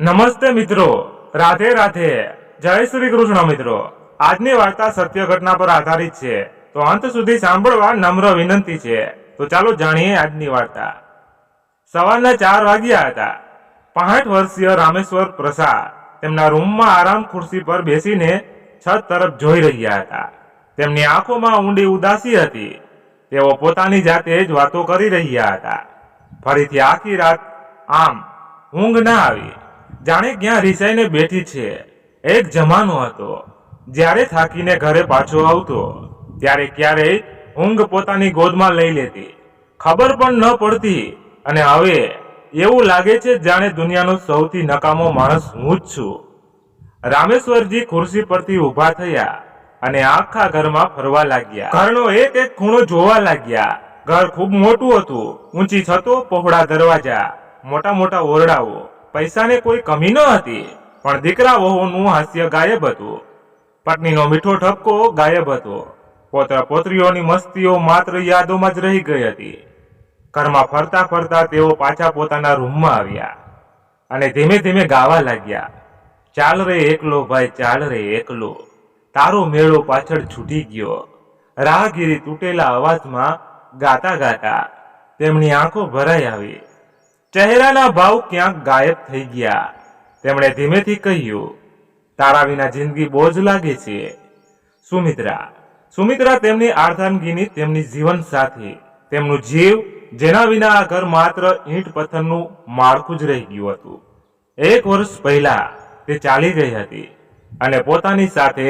નમસ્તે મિત્રો, રાધે રાધે, જય શ્રી કૃષ્ણ મિત્રો। આજની વાર્તા સત્ય ઘટના પર આધારિત છે, તો અંત સુધી સાંભળવા નમ્ર વિનંતી છે। તો ચાલો જાણીએ આજની વાર્તા। સવારના 4 વાગ્યા હતા। 65 વર્ષીય રામેશ્વર પ્રસાદ તેમના રૂમમાં આરામ ખુરશી પર બેસીને છત તરફ જોઈ રહ્યા હતા। તેમની આંખોમાં ઊંડી ઉદાસી હતી। તેઓ પોતાની જાતે જ વાતો કરી રહ્યા હતા। ફરીથી આખી રાત આમ ઊંઘ ના આવી, જાણે ક્યાં રીસાઈને બેઠી છે। એક જમાનો હતો જ્યારે થાકીને ઘરે પાછો આવતો ત્યારે ક્યારેય ઊંઘ પોતાની ગોદમાં લઈ લેતી, ખબર પણ ન પડતી। અને હવે એવું લાગે છે જાણે દુનિયાનો સૌથી નકામો માણસ હું જ છું। રામેશ્વરજી ખુરશી પરથી ઊભા થયા અને આખા ઘરમાં ફરવા લાગ્યા। ઘરનો એક એક ખૂણો જોવા લાગ્યા। ઘર ખૂબ મોટું હતું, ઊંચી છતો, પહોળા દરવાજા, મોટા મોટા ઓરડાઓ। પૈસાને કોઈ કમી ન હતી, પણ દીકરા વહુનું હાસ્ય ગાયબ હતું। પત્નીનો મીઠો ઠપકો ગાયબ હતો। પોતરા પોતરીઓની મસ્તીઓ માત્ર યાદોમાં જ રહી ગઈ હતી। ઘરમાં ફરતા ફરતા તેઓ પાછા પોતાના રૂમમાં આવ્યા અને ધીમે ધીમે ગાવા લાગ્યા। ચાલ રે એકલો ભાઈ, ચાલ રે એકલો, તારો મેળો પાછળ છૂટી ગયો। રાહગીરી તૂટેલા અવાજમાં ગાતા ગાતા તેમની આંખો ભરાઈ આવી। ચહેરાના ભાવ ક્યાંક ગાયબ થઈ ગયા। તેમણે ધીમેથી કહ્યું, તારા વિના જિંદગી બોજ લાગે છે સુમિત્રા। સુમિત્રા તેમની અર્ધાંગીની, તેમની જીવન સાથી, તેમનું જીવ, જેના વિના આ ઘર માત્ર ઈંટ પથ્થરનું માળખું જ રહી ગયું હતું। 1 વર્ષ પહેલા તે ચાલી ગઈ હતી અને પોતાની સાથે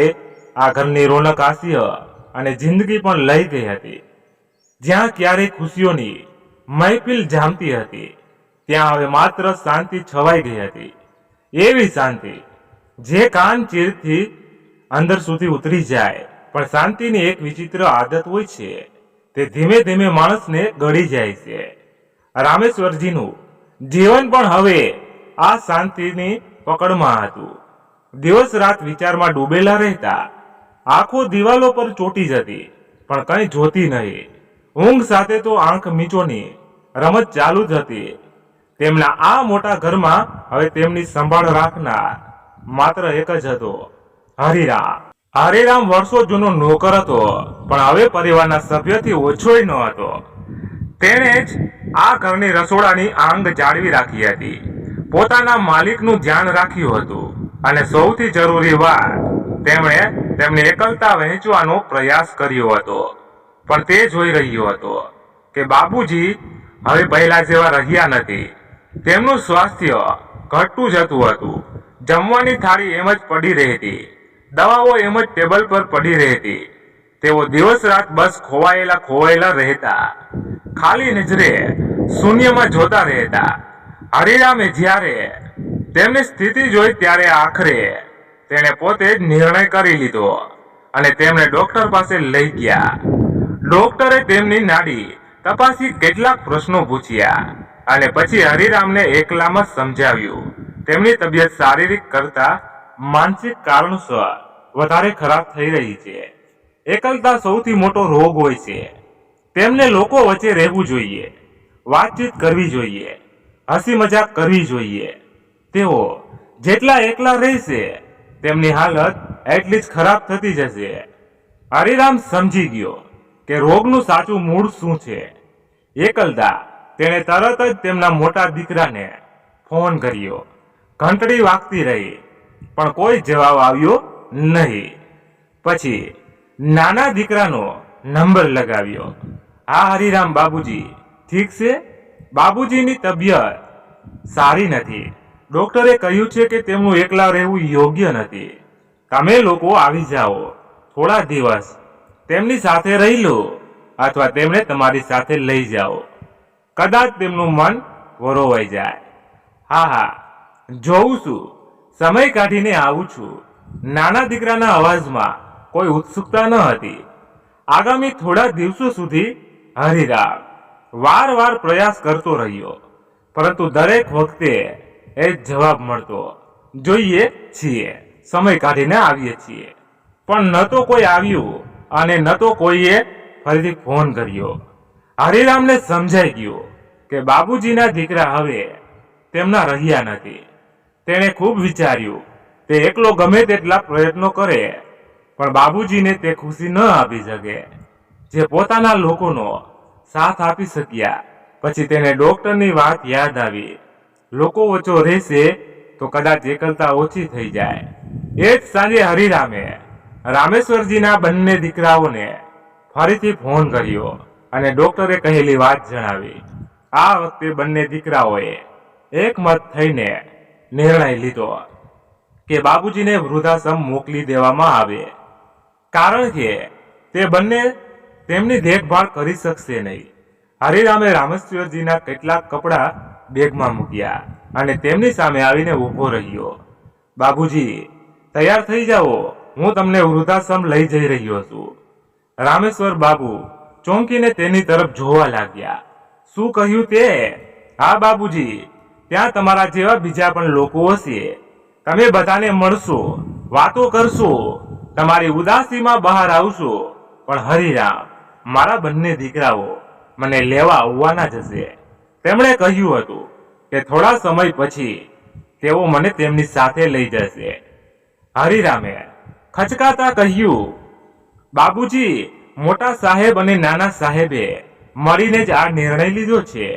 આ ઘરની રોનક, હાસ્ય અને જિંદગી પણ લઈ ગઈ હતી। જ્યાં ક્યારેય ખુશીઓની મહેફિલ જામતી હતી, ત્યાં હવે માત્ર શાંતિ છવાઈ ગઈ હતી। એવી શાંતિ જે કાન ચીરથી અંદર સુધી ઉતરી જાય। પણ શાંતિની એક વિચિત્ર આદત હોય છે, તે ધીમે ધીમે માણસને ગળી જાય છે। રામેશ્વરજીનું જીવન પણ હવે આ શાંતિની પકડમાં હતું। દિવસ રાત વિચારમાં ડૂબેલા રહેતા। આંખો દિવાલો પર ચોટી જતી, પણ કંઈ જોતી નહીં। ઊંઘ સાથે તો આંખ મીચોની રમત ચાલુ જ હતી। તેમના આ મોટા ઘરમાં હવે તેમની સંભાળ રાખનાર માત્ર એક જ હતો, હરિરામ। હરિરામ વર્ષો જૂનો નોકર હતો, પણ હવે પરિવારના સભ્યથી ઓછોય ન હતો। તેણે જ આ ઘરની રસોડાની આંગ જાળવી રાખી હતી, પોતાના માલિકનું ધ્યાન રાખ્યું હતું, અને સૌથી જરૂરી વાત, તેમણે તેમની એકલતા વહેંચવાનો પ્રયાસ કર્યો હતો। પણ તે જોઈ રહ્યો હતો કે બાબુજી હવે પહેલા જેવા રહ્યા નથી। તેમનું સ્વાસ્થ્ય ઘટતું જતું હતું। જમવાની થાળી એમ જ પડી રહેતી, દવાઓ એમ જ ટેબલ પર પડી રહેતી। તેઓ દિવસ રાત બસ ખોવાયેલા રહેતા, ખાલી નજરે શૂન્યમાં જોતા રહેતા। હરિરામે જ્યારે તેમની સ્થિતિ જોઈ ત્યારે આખરે તેણે પોતે જ નિર્ણય કરી લીધો અને તેમને ડોક્ટર પાસે લઈ ગયા। ડોક્ટરે તેમની નાડી તપાસી, કેટલાક પ્રશ્નો પૂછ્યા અને પછી હરિરામને એકલામાં સમજાવ્યું, તેમની તબિયત શારીરિક કરતા માનસિક કારણસર વધારે ખરાબ થઈ રહી છે। એકલતા સૌથી મોટો રોગ હોય છે। તેમને લોકો વચ્ચે રહેવું જોઈએ, વાતચીત કરવી જોઈએ, હસી મજાક કરવી જોઈએ। તેઓ જેટલા એકલા રહેશે, તેમની હાલત એટલી જ ખરાબ થતી જશે। હરિરામ સમજી ગયો કે રોગનું સાચું મૂળ શું છે, એકલતા। તેણે તરત જ તેમના મોટા દીકરાને ફોન કર્યો। ઘંટડી વાગતી રહી, પણ કોઈ જવાબ આવ્યો નહીં। પછી નાના દીકરાનો નંબર લગાવ્યો। હા હરિરામ, બાબુજી ઠીક છે? બાબુજીની તબિયત સારી નથી। ડોક્ટરે કહ્યું છે કે તેમનું એકલા રહેવું યોગ્ય નથી। તમે લોકો આવી જાઓ, થોડા દિવસ તેમની સાથે રહી લો, અથવા તેમને તમારી સાથે લઈ જાઓ। કદાચ તેમનું મન વરોવાઈ જાય। હા, જોઉં છું, સમય કાઢીને આવું છું। નાના દીકરાના અવાજમાં કોઈ ઉત્સુકતા ન હતી। આગામી થોડા દિવસો સુધી હરિરામ વારવાર પ્રયાસ કરતો રહ્યો, પરંતુ દરેક વખતે એ જવાબ મળતો, જોઈએ છીએ, સમય કાઢીને આવીએ છીએ। પણ ન તો કોઈ આવ્યું અને ન તો કોઈએ ફરીથી ફોન કર્યો। હરિરામને સમજાઈ ગયું કે બાબુજીના દીકરા હવે તેમના રહ્યા નથી। તેણે ખૂબ વિચાર્યું. તે એકલો ગમે તેટલા પ્રયત્નો કરે પણ બાબુજીને તે ખુશી ન આપી શકે જે પોતાના લોકોનો સાથ આપી શક્યા. પછી તેને ડોક્ટરની વાત યાદ આવી. લોકો વચ્ચે રહેશે તો કદાચ એકલતા ઓછી થઈ જાય. એ જ સાંજે હરિરામે રામેશ્વરજીના બંને દીકરાઓને ફરીથી ફોન કર્યો અને ડોક્ટરે કહેલી વાત જણાવી. આ વખતે બંને દીકરાઓએ એકમત થઈને નિર્ણય લીધો કે બાબુજીને વૃદ્ધાશ્રમ મોકલી દેવામાં આવે, કારણ કે તે બંને તેમની દેખભાળ કરી શકશે નહીં. હરિરામે રામેશ્વરજીના કેટલાક કપડાં બેગમાં મૂક્યા અને તેમની સામે આવીને ઊભો રહ્યો. બાબુજી, તૈયાર થઈ જાઓ, હું તમને વૃદ્ધાશ્રમ લઈ જઈ રહ્યો છું. રામેશ્વર બાબુ ચોંકીને તેની તરફ જોવા લાગ્યા. શું કહ્યું તે? હા બાબુજી, ત્યાં તમારા જેવા બીજા પણ લોકો હશે. તમે બધાને મળશો, વાતો કરશો, તમારી ઉદાસીમાં બહાર આવશો. પણ હરિરામ, મારા બંને દીકરાઓ મને લેવા આવવાના જ હશે. તેમણે કહ્યું હતું કે થોડા સમય પછી તેઓ મને તેમની સાથે લઈ જશે. હરિરામે ખચકાતા કહ્યું, બાબુજી, મોટા સાહેબ અને નાના સાહેબે મળીને જ આ નિર્ણય લીધો છે.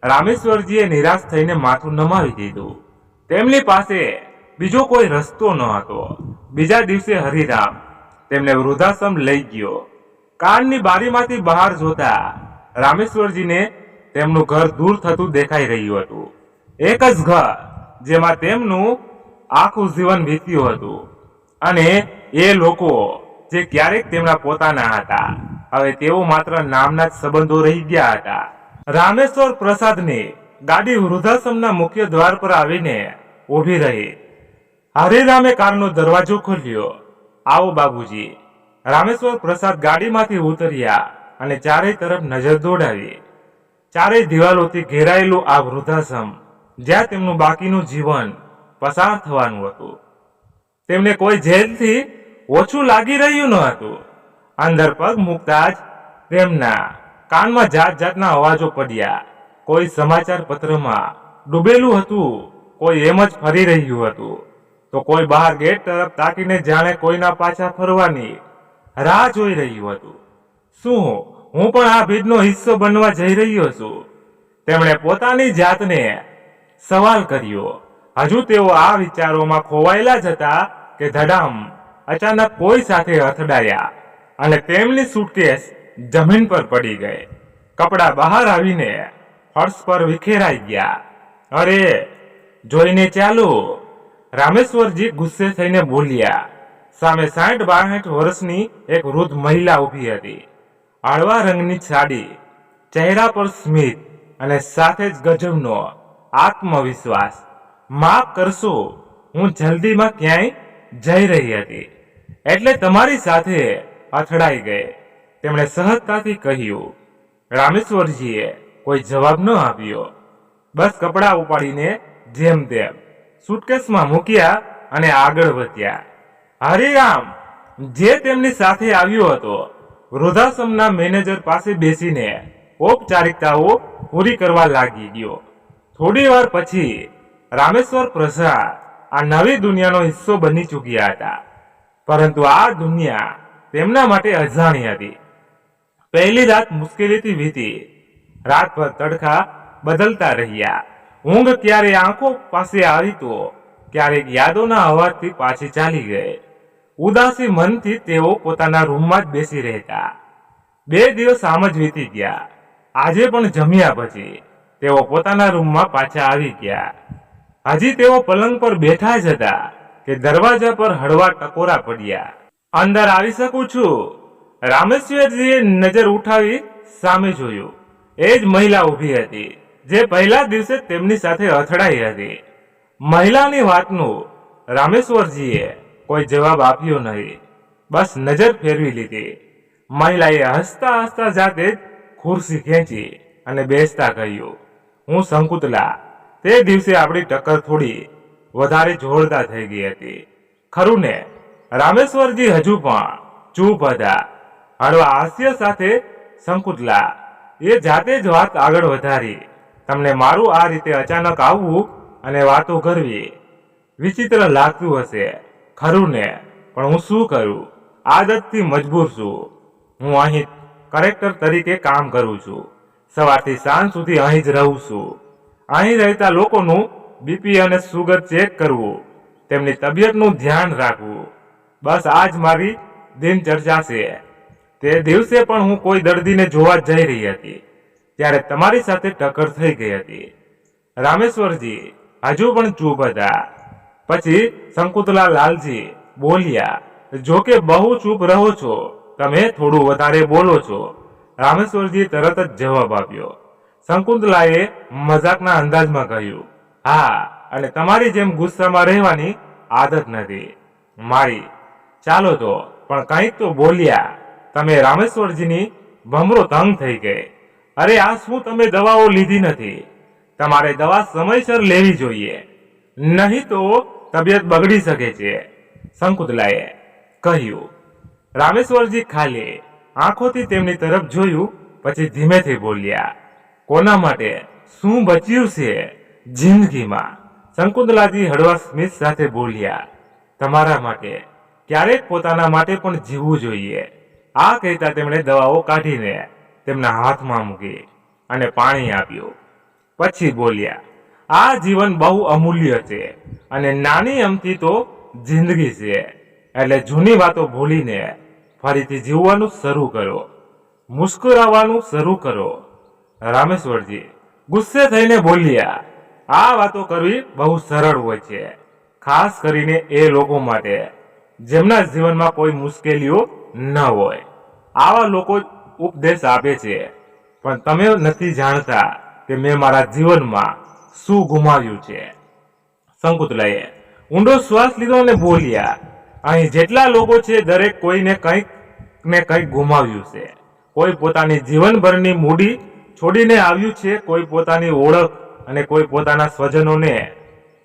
રામેશ્વરજીએ નિરાશ થઈને માથું નમાવી દીધું. તેમની પાસે બીજો કોઈ રસ્તો ન હતો. બીજા દિવસે હરિરામ તેમને વૃદ્ધાશ્રમ લઈ ગયો. કારની બારીમાંથી બહાર જોતા રામેશ્વરજીને તેમનું ઘર દૂર થતું દેખાઈ રહ્યું હતું. એક જ ઘર જેમાં તેમનું આખું જીવન વીત્યું હતું અને એ લોકો જે ક્યારેક તેમના પોતાના હતા, હવે તેઓ માત્ર નામના જ સંબંધો રહી ગયા હતા. રામેશ્વર પ્રસાદની ગાડી વૃદ્ધાશ્રમના મુખ્ય દ્વાર પર આવીને ઊભી રહી. હરિરામે કારનો દરવાજો ખોલ્યો. આવો બાબુજી. રામેશ્વર પ્રસાદ ગાડીમાંથી ઉતર્યા અને ચારેય તરફ નજર દોડાવી. ચારેય દિવાલોથી ઘેરાયેલું આ વૃદ્ધાશ્રમ જ્યાં તેમનું બાકીનું જીવન પસાર થવાનું હતું, તેમને કોઈ જેલથી ઓછું લાગી રહ્યું ન હતું. અંદર પગ મૂકતા જ તેમના કાનમાં જાત જાતના અવાજો પડ્યા. કોઈ સમાચાર પત્રમાં ડૂબેલું હતું, કોઈ એમ જ ફરી રહ્યું હતું, તો કોઈ બહાર ગેટ તરફ તાકીને જાણે કોઈના પાછા ફરવાની રાહ જોઈ રહ્યું હતું. શું હું પણ આ ભીડનો હિસ્સો બનવા જઈ રહ્યો છું? તેમણે પોતાની જાતને સવાલ કર્યો. હજુ તેઓ આ વિચારોમાં ખોવાયેલા જ હતા કે ધડામ અચાનક કોઈ સાથે અથડાયા અને તેમની સુટકેસ જમીન પર પડી ગઈ. કપડાં બહાર આવીને ફર્શ પર વિખેરાઈ ગયા. અરે, જોઈને ચાલો, રામેશ્વરજી ગુસ્સે થઈને બોલ્યા. સામે 60-62 વર્ષની એક વૃદ્ધ મહિલા ઊભી હતી. હળવા રંગની સાડી, ચહેરા પર સ્મિત અને સાથે જ ગજબનો આત્મવિશ્વાસ. માફ કરશો, હું જલ્દીમાં ક્યાંય જઈ રહી હતી એટલે તમારી સાથે અથડાઈ ગઈ, તેમણે સહજતાથી કહ્યું. રામેશ્વરજીએ કોઈ જવાબ ન આપ્યો. બસ કપડાં ઉપાડીને જેમ તેમ સુટકેસમાં મૂક્યા અને આગળ વધ્યા. હરિરામ, જે તેમની સાથે આવ્યો હતો, વૃદ્ધાશ્રમના મેનેજર પાસે બેસીને ઔપચારિકતાઓ પૂરી કરવા લાગી ગયો. થોડી વાર પછી રામેશ્વર પ્રસાદ આ નવી દુનિયાનો હિસ્સો બની ચૂક્યા હતા, પરંતુ આ દુનિયા તેમના માટે અજાણી હતી. પહેલી રાત મુશ્કેલીથી વીતી. રાતભર તડકા બદલતા રહ્યા. ઊંઘ ક્યારે આંખો પાસે આવી તો ક્યારેક યાદોના અવાજથી પાછી ચાલી ગઈ. ઉદાસી મનથી તેઓ પોતાના રૂમમાં જ બેસી રહેતા. 2 દિવસ આમ જ વીતી ગયા. આજે પણ જમ્યા પછી તેઓ પોતાના રૂમમાં પાછા આવી ગયા. હજી તેઓ પલંગ પર બેઠા જ હતા કે દરવાજા પર હળવા ટકોરા પડ્યા. અંદર આવી શકું છું? રામેશ્વરજીએ નજર ઉઠાવી સામે જોયું. એ જ મહિલા ઊભી હતી જે પહેલા દિવસે તેમની સાથે અથડાઈ હતી. મહિલાની વાતનું રામેશ્વરજીએ કોઈ જવાબ આપ્યો નહીં, બસ નજર ફેરવી લીધી. મહિલાએ હસતા હસતા જાતે જ ખુરશી ખેંચી અને બેસતા કહ્યું, હું શંકુતલા. તે દિવસે આપણી ટક્કર થોડી વધારે જોરદાર થઈ ગઈ હતી, ખરું ને? રામેશ્વરજી હજુ પણ ચૂપ હતા. હળવા હાસ્ય સાથે શંકુતલા એ જાતે જ વાત આગળ વધારી. તમને મારું આ રીતે અચાનક આવવું અને વાતો કરવી વિચિત્ર લાગતું હશે, ખરું ને? પણ હું શું કરું? આદતથી મજબૂર છું. હું અહીં કરેક્ટર તરીકે કામ કરું છું. સવારથી સાંજ સુધી અહીં જ રહું છું. અહીં રહેતા લોકોનું બીપી અને સુગર ચેક કરવું, તેમની તબિયતનું ધ્યાન રાખવું, બસ આ જ મારી દિનચર્યા છે. તે દિવસે પણ હું કોઈ દર્દીને જોવા જઈ રહી હતી ત્યારે તમારી સાથે ટક્કર થઈ ગઈ હતી. રામેશ્વરજી હજુ પણ ચૂપ હતા. પછી શંકુતલા લાલજી બોલ્યા, જોકે બહુ ચૂપ રહો છો, તમે થોડું વધારે બોલો છો. રામેશ્વરજી તરત જ જવાબ આપ્યો. શંકુતલાએ મજાકના અંદાજમાં કહ્યું, હા, અને તમારી જેમ ગુસ્સામાં રહેવાની આદત નથી મારી. ચાલો તો, પણ કંઈક તો બોલ્યા. તમે રામેશ્વરજીની ભમરો તંગ થઈ ગઈ. અરે આ શું તમે દવાઓ લીધી નથી? તમારે દવા સમયસર લેવી જોઈએ, નહીં તો તબિયત બગડી શકે છે, શંકુતલાએ કહ્યું. રામેશ્વરજી ખાલી આંખોથી તેમની તરફ જોયું, પછી ધીમેથી બોલ્યા, કોના માટે? શું બચ્યું છે જિંદગીમાં? શંકુતલાજી હળવા સ્મિત સાથે બોલ્યા, તમારા માટે. ક્યારેક પોતાના માટે પણ જીવવું જોઈએ. આ કહેતા તેમણે દવાઓ કાઢીને તેમના હાથમાં મૂકી અને પાણી આપ્યું. પછી બોલ્યા, આ જીવન બહુ અમૂલ્ય છે અને નાની અમથી તો જિંદગી છે, એટલે જૂની વાતો ભૂલીને ફરીથી જીવવાનું શરૂ કરો, મુસ્કરાવવાનું શરૂ કરો. રામેશ્વરજી ગુસ્સે થઈને બોલ્યા, આ વાતો કરવી બહુ સરળ હોય છે, ખાસ કરીને એ લોકો માટે જેમના જીવનમાં કોઈ મુશ્કેલીઓ ન હોય. આવા લોકો ઉપદેશ આપે છે, પણ તમે નથી જાણતા કે મેં મારા જીવનમાં શું ગુમાવ્યું છે. શંકુતલાએ ઊંડો શ્વાસ લીધો અને બોલ્યા, અહીં જેટલા લોકો છે દરેક કોઈને કંઈક ને કંઈક ગુમાવ્યું છે. કોઈ પોતાની જીવનભરની મૂડી છોડીને આવ્યું છે, કોઈ પોતાની ઓળખ અને કોઈ પોતાના સ્વજનોને.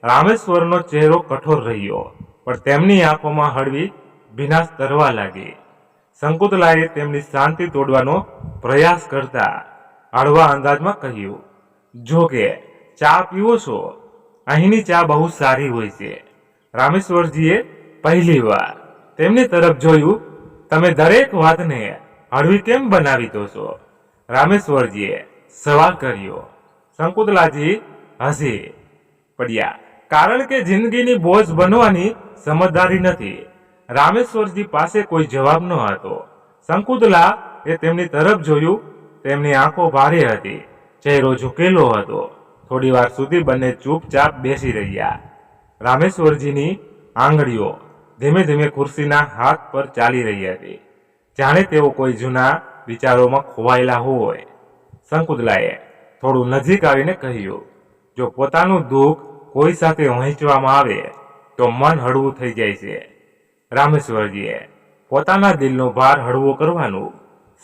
રામેશ્વરનો ચહેરો કઠોર રહ્યો, પણ તેમની આંખોમાં હળવી ભીનાશ તરવા લાગી. શંકુતલાએ તેમની શાંતિ તોડવાનો પ્રયાસ કરતા હળવા અંદાજમાં કહ્યું, જો કે ચા પીવો છો? અહીંની ચા બહુ સારી હોય છે. રામેશ્વરજીએ પહેલી વાર તેમની તરફ જોયું. તમે દરેક વાતને હળવી કેમ બનાવી દો છો? રામેશ્વરજીએ સવાલ કર્યો. શંકુતલાજી હસી પડ્યા, કારણ કે જિંદગીની બોજ બનવાની સમજદારી નથી. રામેશ્વરજી પાસે કોઈ જવાબ ન હતો. શંકુતલા એ તેમની તરફ જોયું. તેમની આંખો ભારે હતી, ચહેરો ઝૂકેલો હતો. થોડી વાર સુધી બંને ચૂપચાપ બેસી રહ્યા. રામેશ્વરજીની આંગળીઓ ધીમે ધીમે ખુરશીના હાથ પર ચાલી રહી હતી, જાણે તેઓ કોઈ જૂના વિચારોમાં ખોવાયેલા હોય. શંકુતલાએ થોડું નજીક આવીને કહ્યું, જો પોતાનું દુઃખ કોઈ સાથે વહેંચવામાં આવે તો મન હળવું થઈ જાય છે. રામેશ્વરજીએ પોતાના દિલનો ભાર હળવો કરવાનું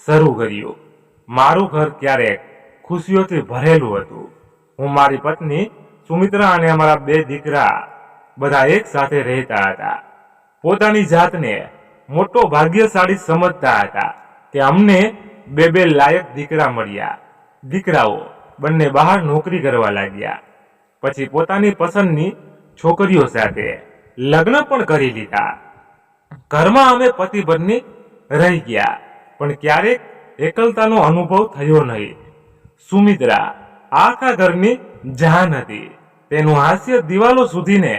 શરૂ કર્યું. મારું ઘર ક્યારેક ખુશીઓથી ભરેલું હતું. હું, મારી પત્ની સુમિત્રા અને અમારા 2 દીકરા બધા એક સાથે રહેતા હતા. પોતાની જાતને મોટો ભાગ્યશાળી સમજતા હતા કે અમને 2 લાયક દીકરા મળ્યા. દીકરાઓ બંને બહાર નોકરી કરવા લાગ્યા. પછી પોતાની પસંદની છોકરીઓ સાથે લગ્ન પણ કરી લીધા. ઘરમાં અમે પતિ પત્ની રહી ગયા, પણ ક્યારેક એકલતાનો અનુભવ થયો નહીં. સુમિત્રા આખા ઘરની જાન હતી. તેનું હાસ્ય દિવાલો સુધીને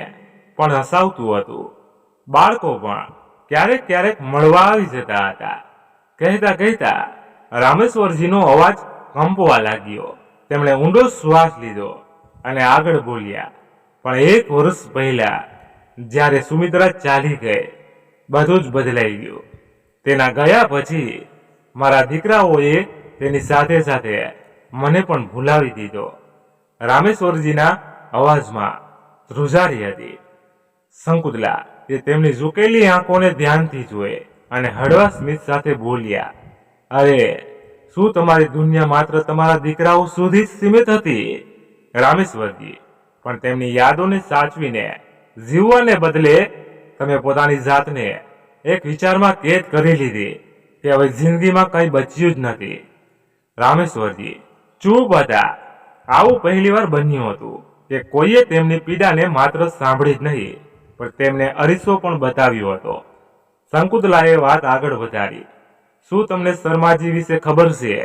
પણ હસાવતું હતું. બાળકો પણ ક્યારેક ક્યારેક મળવા આવી જતા હતા. કહેતા કહેતા રામેશ્વરજીનો અવાજ કંપવા લાગ્યો. તેમણે ઊંડો શ્વાસ લીધો અને આગળ બોલ્યા, પણ 1 વર્ષ પહેલા જ્યારે સુમિત્રા ચાલી ગઈ, બધું જ બદલાઈ ગયું. તેના ગયા પછી મારા દીકરાઓએ તેની સાથે સાથે મને પણ ભૂલાવી દીધો. રામેશ્વરજીના અવાજમાં ધ્રુજારી હતી. શંકુતલા તે તેમની ઝૂકેલી આંખોને ધ્યાનથી જોઈ અને હળવા સ્મિત સાથે બોલ્યા, અરે શું તમારી દુનિયા માત્ર તમારા દીકરાઓ સુધી જ સીમિત હતી? રામેશ્વરજી પણ તેમની યાદોને સાચવીને જીવવાને બદલે તમે પોતાની જાતને એક વિચારમાં કેદ કરી લીધી કે હવે જિંદગીમાં કંઈ બચ્યું જ નથી. રામેશ્વરજી ચૂપ હતા. આવું પહેલીવાર બન્યું હતું. કે કોઈએ તેમની પીડાને માત્ર સાંભળી જ નહીં, પણ તેમને અરીસો પણ બતાવ્યો હતો. શંકુતલાએ વાત આગળ વધારી. શું તમને શર્માજી વિશે ખબર છે?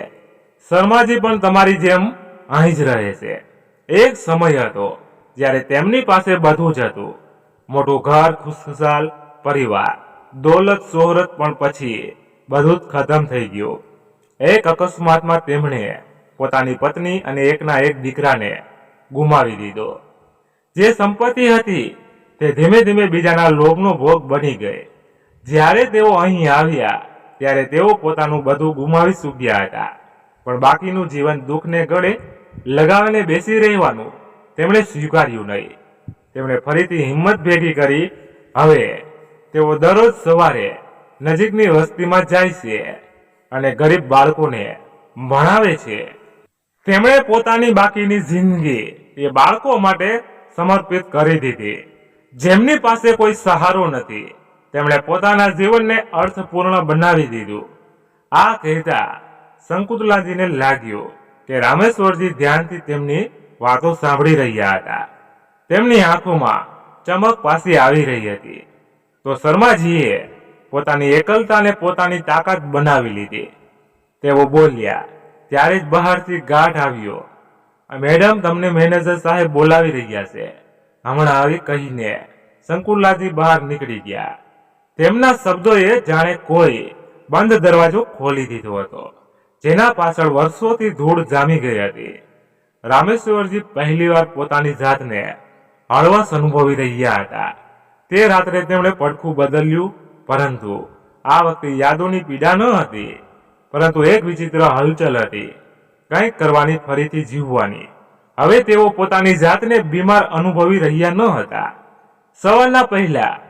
શર્માજી પણ તમારી જેમ અહીં જ રહે છે. એક સમય હતો જ્યારે તેમની પાસે બધું જ હતું, મોટું ઘર, ખુશખુશાલ પરિવાર, દોલત શોહરત, પણ પછી બધું જ ખતમ થઈ ગયું. એક અકસ્માતમાં તેમણે પોતાની પત્ની અને એકના એક દીકરાને ગુમાવી દીધો. જે સંપત્તિ હતી તે ધીમે ધીમે બીજાના લોભનો ભોગ બની ગઈ. જ્યારે તેઓ અહીં આવ્યા ત્યારે તેઓ પોતાનું બધું ગુમાવી ચૂક્યા હતા, પણ બાકીનું જીવન દુઃખને ગળે લગાવીને બેસી રહેવાનું તેમણે સ્વીકાર્યું નહીં. તેમણે ફરીથી હિંમત ભેગી કરી. હવે તેઓ દરરોજ સવારે નજીકની વસ્તીમાં જાય છે અને ગરીબ બાળકોને ભણાવે છે. તેમણે પોતાની બાકીની જિંદગી એ બાળકો માટે સમર્પિત કરી દીધી, જેમની પાસે કોઈ સહારો નથી. તેમણે પોતાના જીવનને અર્થપૂર્ણ બનાવી દીધું. આ કહેતા શંકુતલાજીને લાગ્યું કે રામેશ્વરજી ધ્યાનથી તેમની વાતો સાંભળી રહ્યા હતા. તેમની આંખોમાં ચમક પાછી આવી રહી હતી. તો શર્માજીએ પોતાની એકલતાને પોતાની તાકાત બનાવી લીધી. તેઓ બોલ્યા. ત્યારે જ બહારથી ગાઢ આવ્યો. મેડમ, તમને મેનેજર સાહેબ બોલાવી રહ્યા છે, હમણાં આવી કહીને શંકુતલાજી બહાર નીકળી ગયા. તેમના શબ્દોએ જાણે કોઈ બંધ દરવાજો ખોલી દીધો હતો, જેના પાછળ વર્ષોથી ધૂળ જામી ગઈ હતી. રામેશ્વરજી પહેલીવાર પોતાની જાતને હળવાશ અનુભવી રહ્યા હતા. તે રાત્રે તેમણે પડખું બદલ્યું, પરંતુ આ વખતે યાદોની પીડા ન હતી, પરંતુ એક વિચિત્ર હલચલ હતી, કંઈક કરવાની, ફરીથી જીવવાની. હવે તેઓ પોતાની જાતને બીમાર અનુભવી રહ્યા ન હતા. સવારના પહેલા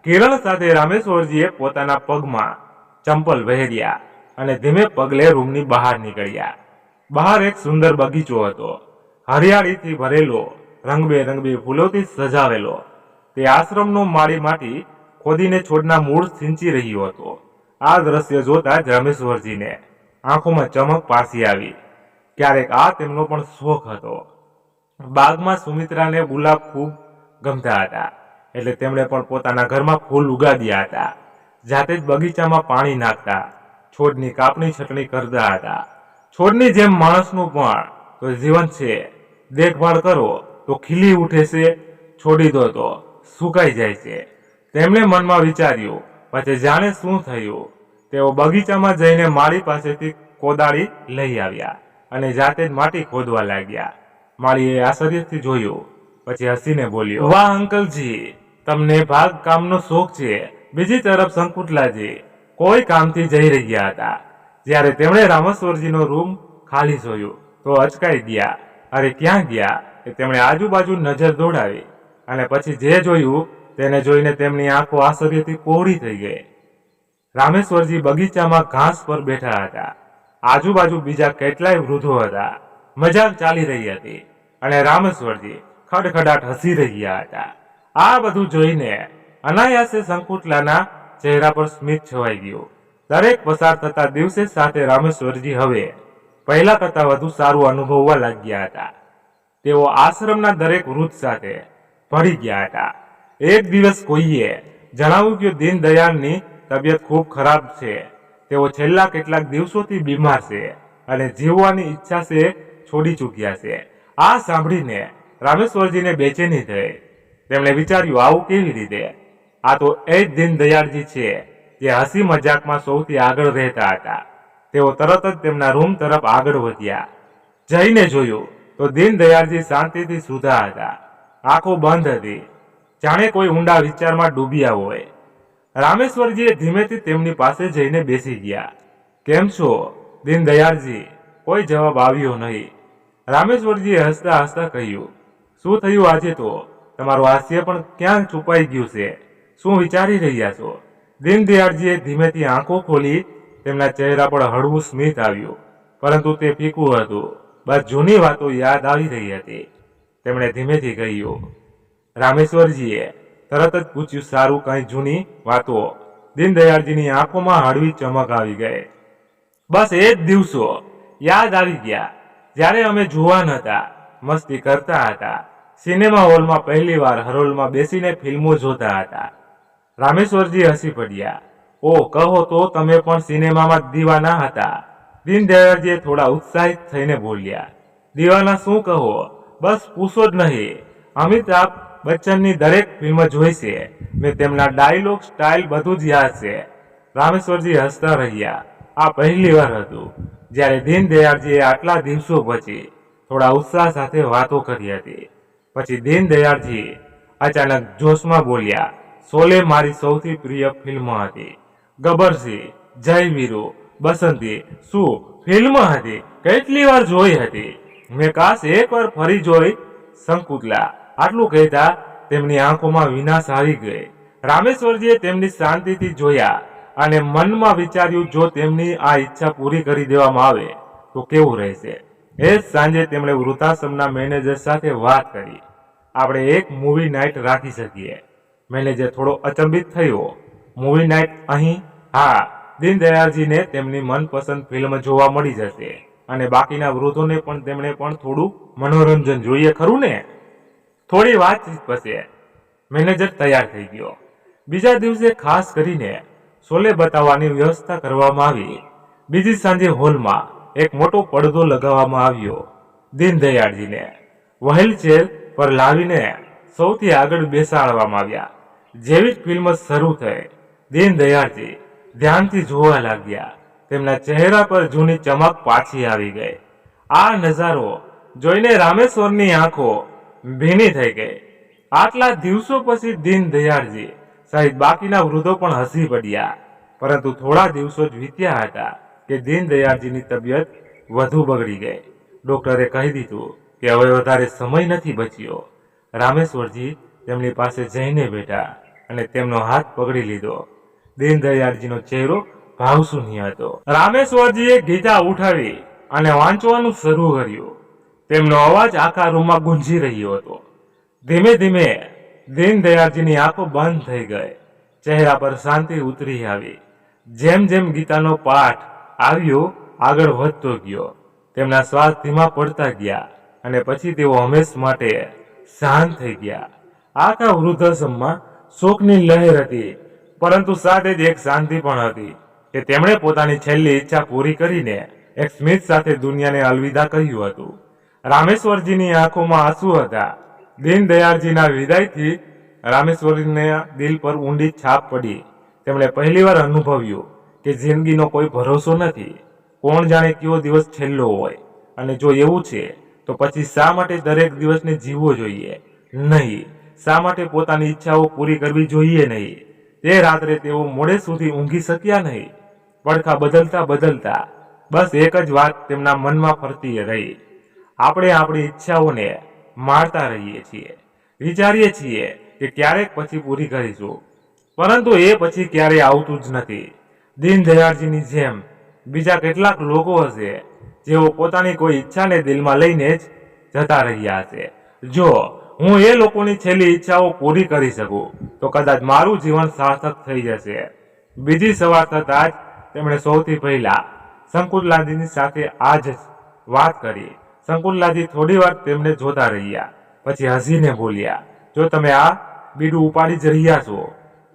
કિરણ સાથે રામેશ્વરજીએ પોતાના પગમાં ચંપલ પહેર્યા અને ધીમે પગલે રૂમની બહાર નીકળ્યા. બહાર એક સુંદર બગીચો હતો, હરિયાળીથી ભરેલો, રંગબેરંગી ફૂલોથી સજાવેલો. તે આશ્રમનો માળીમાંથી ખોદીને છોડના મૂળ સિંચી રહ્યો હતો. આ દ્રશ્ય જોતા જ રામેશ્વરજીને આંખોમાં ચમક પાછી આવી. ક્યારેક આ તેમનો પણ શોખ હતો. બાગમાં સુમિત્રાને ગુલાબ ખૂબ ગમતા હતા, એટલે તેમણે પણ પોતાના ઘરમાં ફૂલ ઉગાડ્યા હતા. જાતે જ બગીચામાં પાણી નાખતા, છોડની કાપણી છટણી કરતા હતા. છોડની જેમ માણસનું પણ તો જીવન છે, દેખભાળ કરો તો ખીલી ઉઠે છે, છોડી દો તો સુકાઈ જાય છે. તેમણે મનમાં વિચાર્યું. પછી જાણે શું થયું. તેઓ બગીચામાં જઈને માળી પાસેથી કોદાળી લઈ આવ્યા અને જાતે જ માટી ખોદવા લાગ્યા. માળીએ આશ્ચર્યથી જોયું, પછી હસીને બોલ્યો, વાહ અંકલજી, તમને ભાગ કામનો શોખ છે. બીજી તરફ શંકુતલાજી કોઈ કામથી જઈ રહ્યા હતા. જ્યારે તેમણે રામેશ્વરજીનો રૂમ ખાલી જોયું તો અચકાઈ ગયા. અરે, ક્યાં ગયા? તેમણે આજુબાજુ નજર દોડાવી અને પછી જે જોયું તેને જોઈને તેમની આંખો આશ્ચર્યથી પહોળી થઈ ગઈ. રામેશ્વરજી બગીચામાં ઘાસ પર બેઠા હતા. આજુબાજુ બીજા કેટલાય વૃદ્ધો હતા. મજાક ચાલી રહી હતી અને રામેશ્વરજી ખડખડાટ હસી રહ્યા હતા. આ બધું જોઈને અનાયાસે શંકુતલાના ચહેરા પર સ્મિત છવાઈ ગયું. દરેક પસાર થતા દિવસે સાથે રામેશ્વરજી હવે પહેલા કરતા વધુ સારું અનુભવવા લાગ્યા હતા. તેઓ આશ્રમના દરેક વૃદ્ધ સાથે ભળી ગયા હતા. એક દિવસ કોઈએ જણાવ્યું કે દીનદયાળની તબિયત ખૂબ ખરાબ છે. તેઓ છેલ્લા કેટલાક દિવસોથી બીમાર છે અને જીવવાની ઈચ્છા છે છોડી ચૂક્યા છે. આ સાંભળીને રામેશ્વરજીને બેચેની થઈ. તેમણે વિચાર્યું, આવું કેવી રીતે? આ તો એ જ દીનદયાળજી છે જે હસી મજાકમાં સૌથી આગળ રહેતા હતા. તેઓ તરત જ તેમના રૂમ તરફ આગળ વધ્યા. જઈને જોયું તો દીનદયાળજી શાંતિથી સૂતા હતા. આંખો બંધ હતી, જાણે કોઈ ઊંડા વિચારમાં ડૂબ્યા હોય. રામેશ્વરજીએ ધીમેથી તેમની પાસે જઈને બેસી ગયા. કેમ છો દીનદયાળજી? કોઈ જવાબ આવ્યો નહીં. રામેશ્વરજીએ હસતા હસતા કહ્યું, શું થયું આજે તો? તમારું હાસ્ય પણ ક્યાં છુપાઈ ગયું છે? શું વિચારી રહ્યા છો? દીનદયાળજીએ ધીમેથી આંખો ખોલી. તેમના ચહેરા પર હળવું સ્મિત આવ્યું, પરંતુ તે ફીકું હતું. બસ જૂની વાતો યાદ આવી રહી હતી. તેમણે ધીમેથી કહ્યું. રામેશ્વરજીએ તરત જ પૂછ્યું, સારું, કઈ જૂની વાતો? દીનદયાળજીની આંખોમાં હળવી ચમક આવી ગઈ. બસ એ જ દિવસો યાદ આવી ગયા, જ્યારે અમે જુવાન હતા, મસ્તી કરતા હતા, સિનેમા હોલમાં પહેલીવાર હરોલમાં બેસીને ફિલ્મો જોતા હતા. રામેશ્વરજી હસી પડ્યા. ઓ કહો તો તમે પણ સિનેમામાં દીવાના હતા? દીનદયાળજીએ થોડા ઉત્સાહિત થઈને બોલ્યા. દીવાના શું કહો, બસ પૂછો જ નહીં. અમિતાભ બચ્ચનની દરેક ફિલ્મ જોઈ છે. મેં તેમના ડાયલોગ સ્ટાઇલ બધું જ યાદ છે. રામેશ્વરજી હસતા રહ્યા. આ પહેલીવાર હતું જ્યારે દીનદયાળજીએ આટલા દિવસો પછી થોડા ઉત્સાહ સાથે વાતો કરી હતી. પછી દીનદયાળજી અચાનક જોશમાં બોલ્યા. શોલે મારી સૌથી પ્રિય ફિલ્મ હતી. ગબ્બરસિંહ, જય વીરુ, બસંતી શું ફિલ્મ હતી, કેટલી વાર જોઈ હતી. મેં કાશ એકવાર ફરી જોઈ શંકુતલા. આટલું કહેતા તેમની આંખોમાં વિનાશ આવી ગઈ. રામેશ્વરજીએ તેમની શાંતિથી જોયા અને મનમાં વિચાર્યું, જો તેમની આ ઈચ્છા પૂરી કરી દેવામાં આવે તો કેવું રહેશે. એ જ સાંજે તેમણે વૃદ્ધાશ્રમના મેનેજર સાથે વાત કરી. આપણે એક મૂવી નાઇટ રાખી શકીએ. મેનેજર થોડો અચંબિત થયો. મૂવી નાઇટ અહીં? હા, દીનદયાળજીને તેમની મનપસંદ ફિલ્મ જોવા મળી જશે અને બાકીના વૃદ્ધોને પણ તેમણે પણ થોડું મનોરંજન જોઈએ ખરું ને. થોડી વાતચીત પછી મેનેજર તૈયાર થઈ ગયો. બીજા દિવસે ખાસ કરીને શોલે બતાવવાની વ્યવસ્થા કરવામાં આવી. બીજી સાંજે હોલમાં એક મોટો પડદો લગાવવામાં આવ્યો. દીનદયાળજીને વ્હીલચેર પર લાવીને સૌથી આગળ બેસાડવામાં આવ્યા. જેવી ફિલ્મ શરૂ થઈ, દીનદયાળજી ધ્યાનથી જોવા લાગ્યા. તેમના ચહેરા પર જૂની ચમક પાછી આવી ગઈ. આ નજારો જોઈને રામેશ્વરની આંખો ભીની થઈ ગઈ. આટલા દિવસો પછી દીનદયાળજી સહિત બાકીના વૃદ્ધો પણ હસી પડ્યા. પરંતુ થોડા દિવસો જ વીત્યા હતા કે દીનદયાળજીની તબિયત વધુ બગડી ગઈ. ડોક્ટરે કહી દીધું કે હવે વધારે સમય નથી બચ્યો. રામેશ્વરજી તેમની પાસે જઈને બેઠા અને તેમનો હાથ પકડી લીધો. દીનદયાળજીનો ચહેરો ભાવશૂન્ય હતો. રામેશ્વરજીએ ગીતા ઉઠાવી અને વાંચવાનું શરૂ કર્યું. તેમનો અવાજ આખા રૂમમાં ગુંજી રહ્યો હતો. ધીમે ધીમે દીનદયાળજીની આંખો બંધ થઈ ગઈ. ચહેરા પર શાંતિ ઉતરી આવી. જેમ જેમ ગીતાનો પાઠ આવ્યો આગળ વધતો ગયો. તેમના શ્વાસ ધીમા પડતા ગયા અને પછી તેઓ હંમેશ માટે શાંત થઈ ગયા. આખા વૃદ્ધાશ્રમમાં શોકની લહેર હતી, પરંતુ સાથે જ એક શાંતિ પણ હતી કે તેમણે પોતાની છેલ્લી ઈચ્છા પૂરી કરીને એક સ્મિત સાથે દુનિયાને અલવિદા કહ્યું હતું. રામેશ્વરજીની આંખોમાં આંસુ હતા. દીનદયાળજીના વિદાયથી રામેશ્વરીના દિલ પર ઊંડી છાપ પડી. તેમણે પહેલીવાર અનુભવ્યું કે જિંદગીનો કોઈ ભરોસો નથી. કોણ જાણે કયો દિવસ છેલ્લો હોય, અને જો એવું છે તો પછી શા માટે દરેક દિવસને જીવવો જોઈએ નહીં? શા માટે પોતાની ઈચ્છાઓ પૂરી કરવી જોઈએ નહીં? તે રાત્રે તેઓ મોડે સુધી ઊંઘી શક્યા નહીં. પડખા બદલતા બદલતા બસ એક જ વાત તેમના મનમાં ફરતી રહી. આપણે આપણી ઈચ્છાઓને મારતા રહીએ છીએ, વિચારીએ છીએ કે ક્યારેક પછી પૂરી કરીશું, પરંતુ એ પછી ક્યારેય આવતું જ નથી. દીનદયાળજીની જેમ બીજા કેટલાક લોકો હશે જેઓ પોતાની કોઈ ઈચ્છાને દિલમાં લઈને જ જતા રહ્યા હશે. જો હું એ લોકોની છેલ્લી ઈચ્છાઓ પૂરી કરી શકું તો કદાચ મારું જીવન સાર્થક થઈ જશે. બીજી સવાર થતાં જ તેમણે સૌથી પહેલા શંકુતલાજીની સાથે આ જ વાત કરી. શંકુતલાજી થોડી વાર તેમને જોતા રહ્યા, પછી હસીને બોલ્યા, જો તમે આ બીડું ઉપાડી જ રહ્યા છો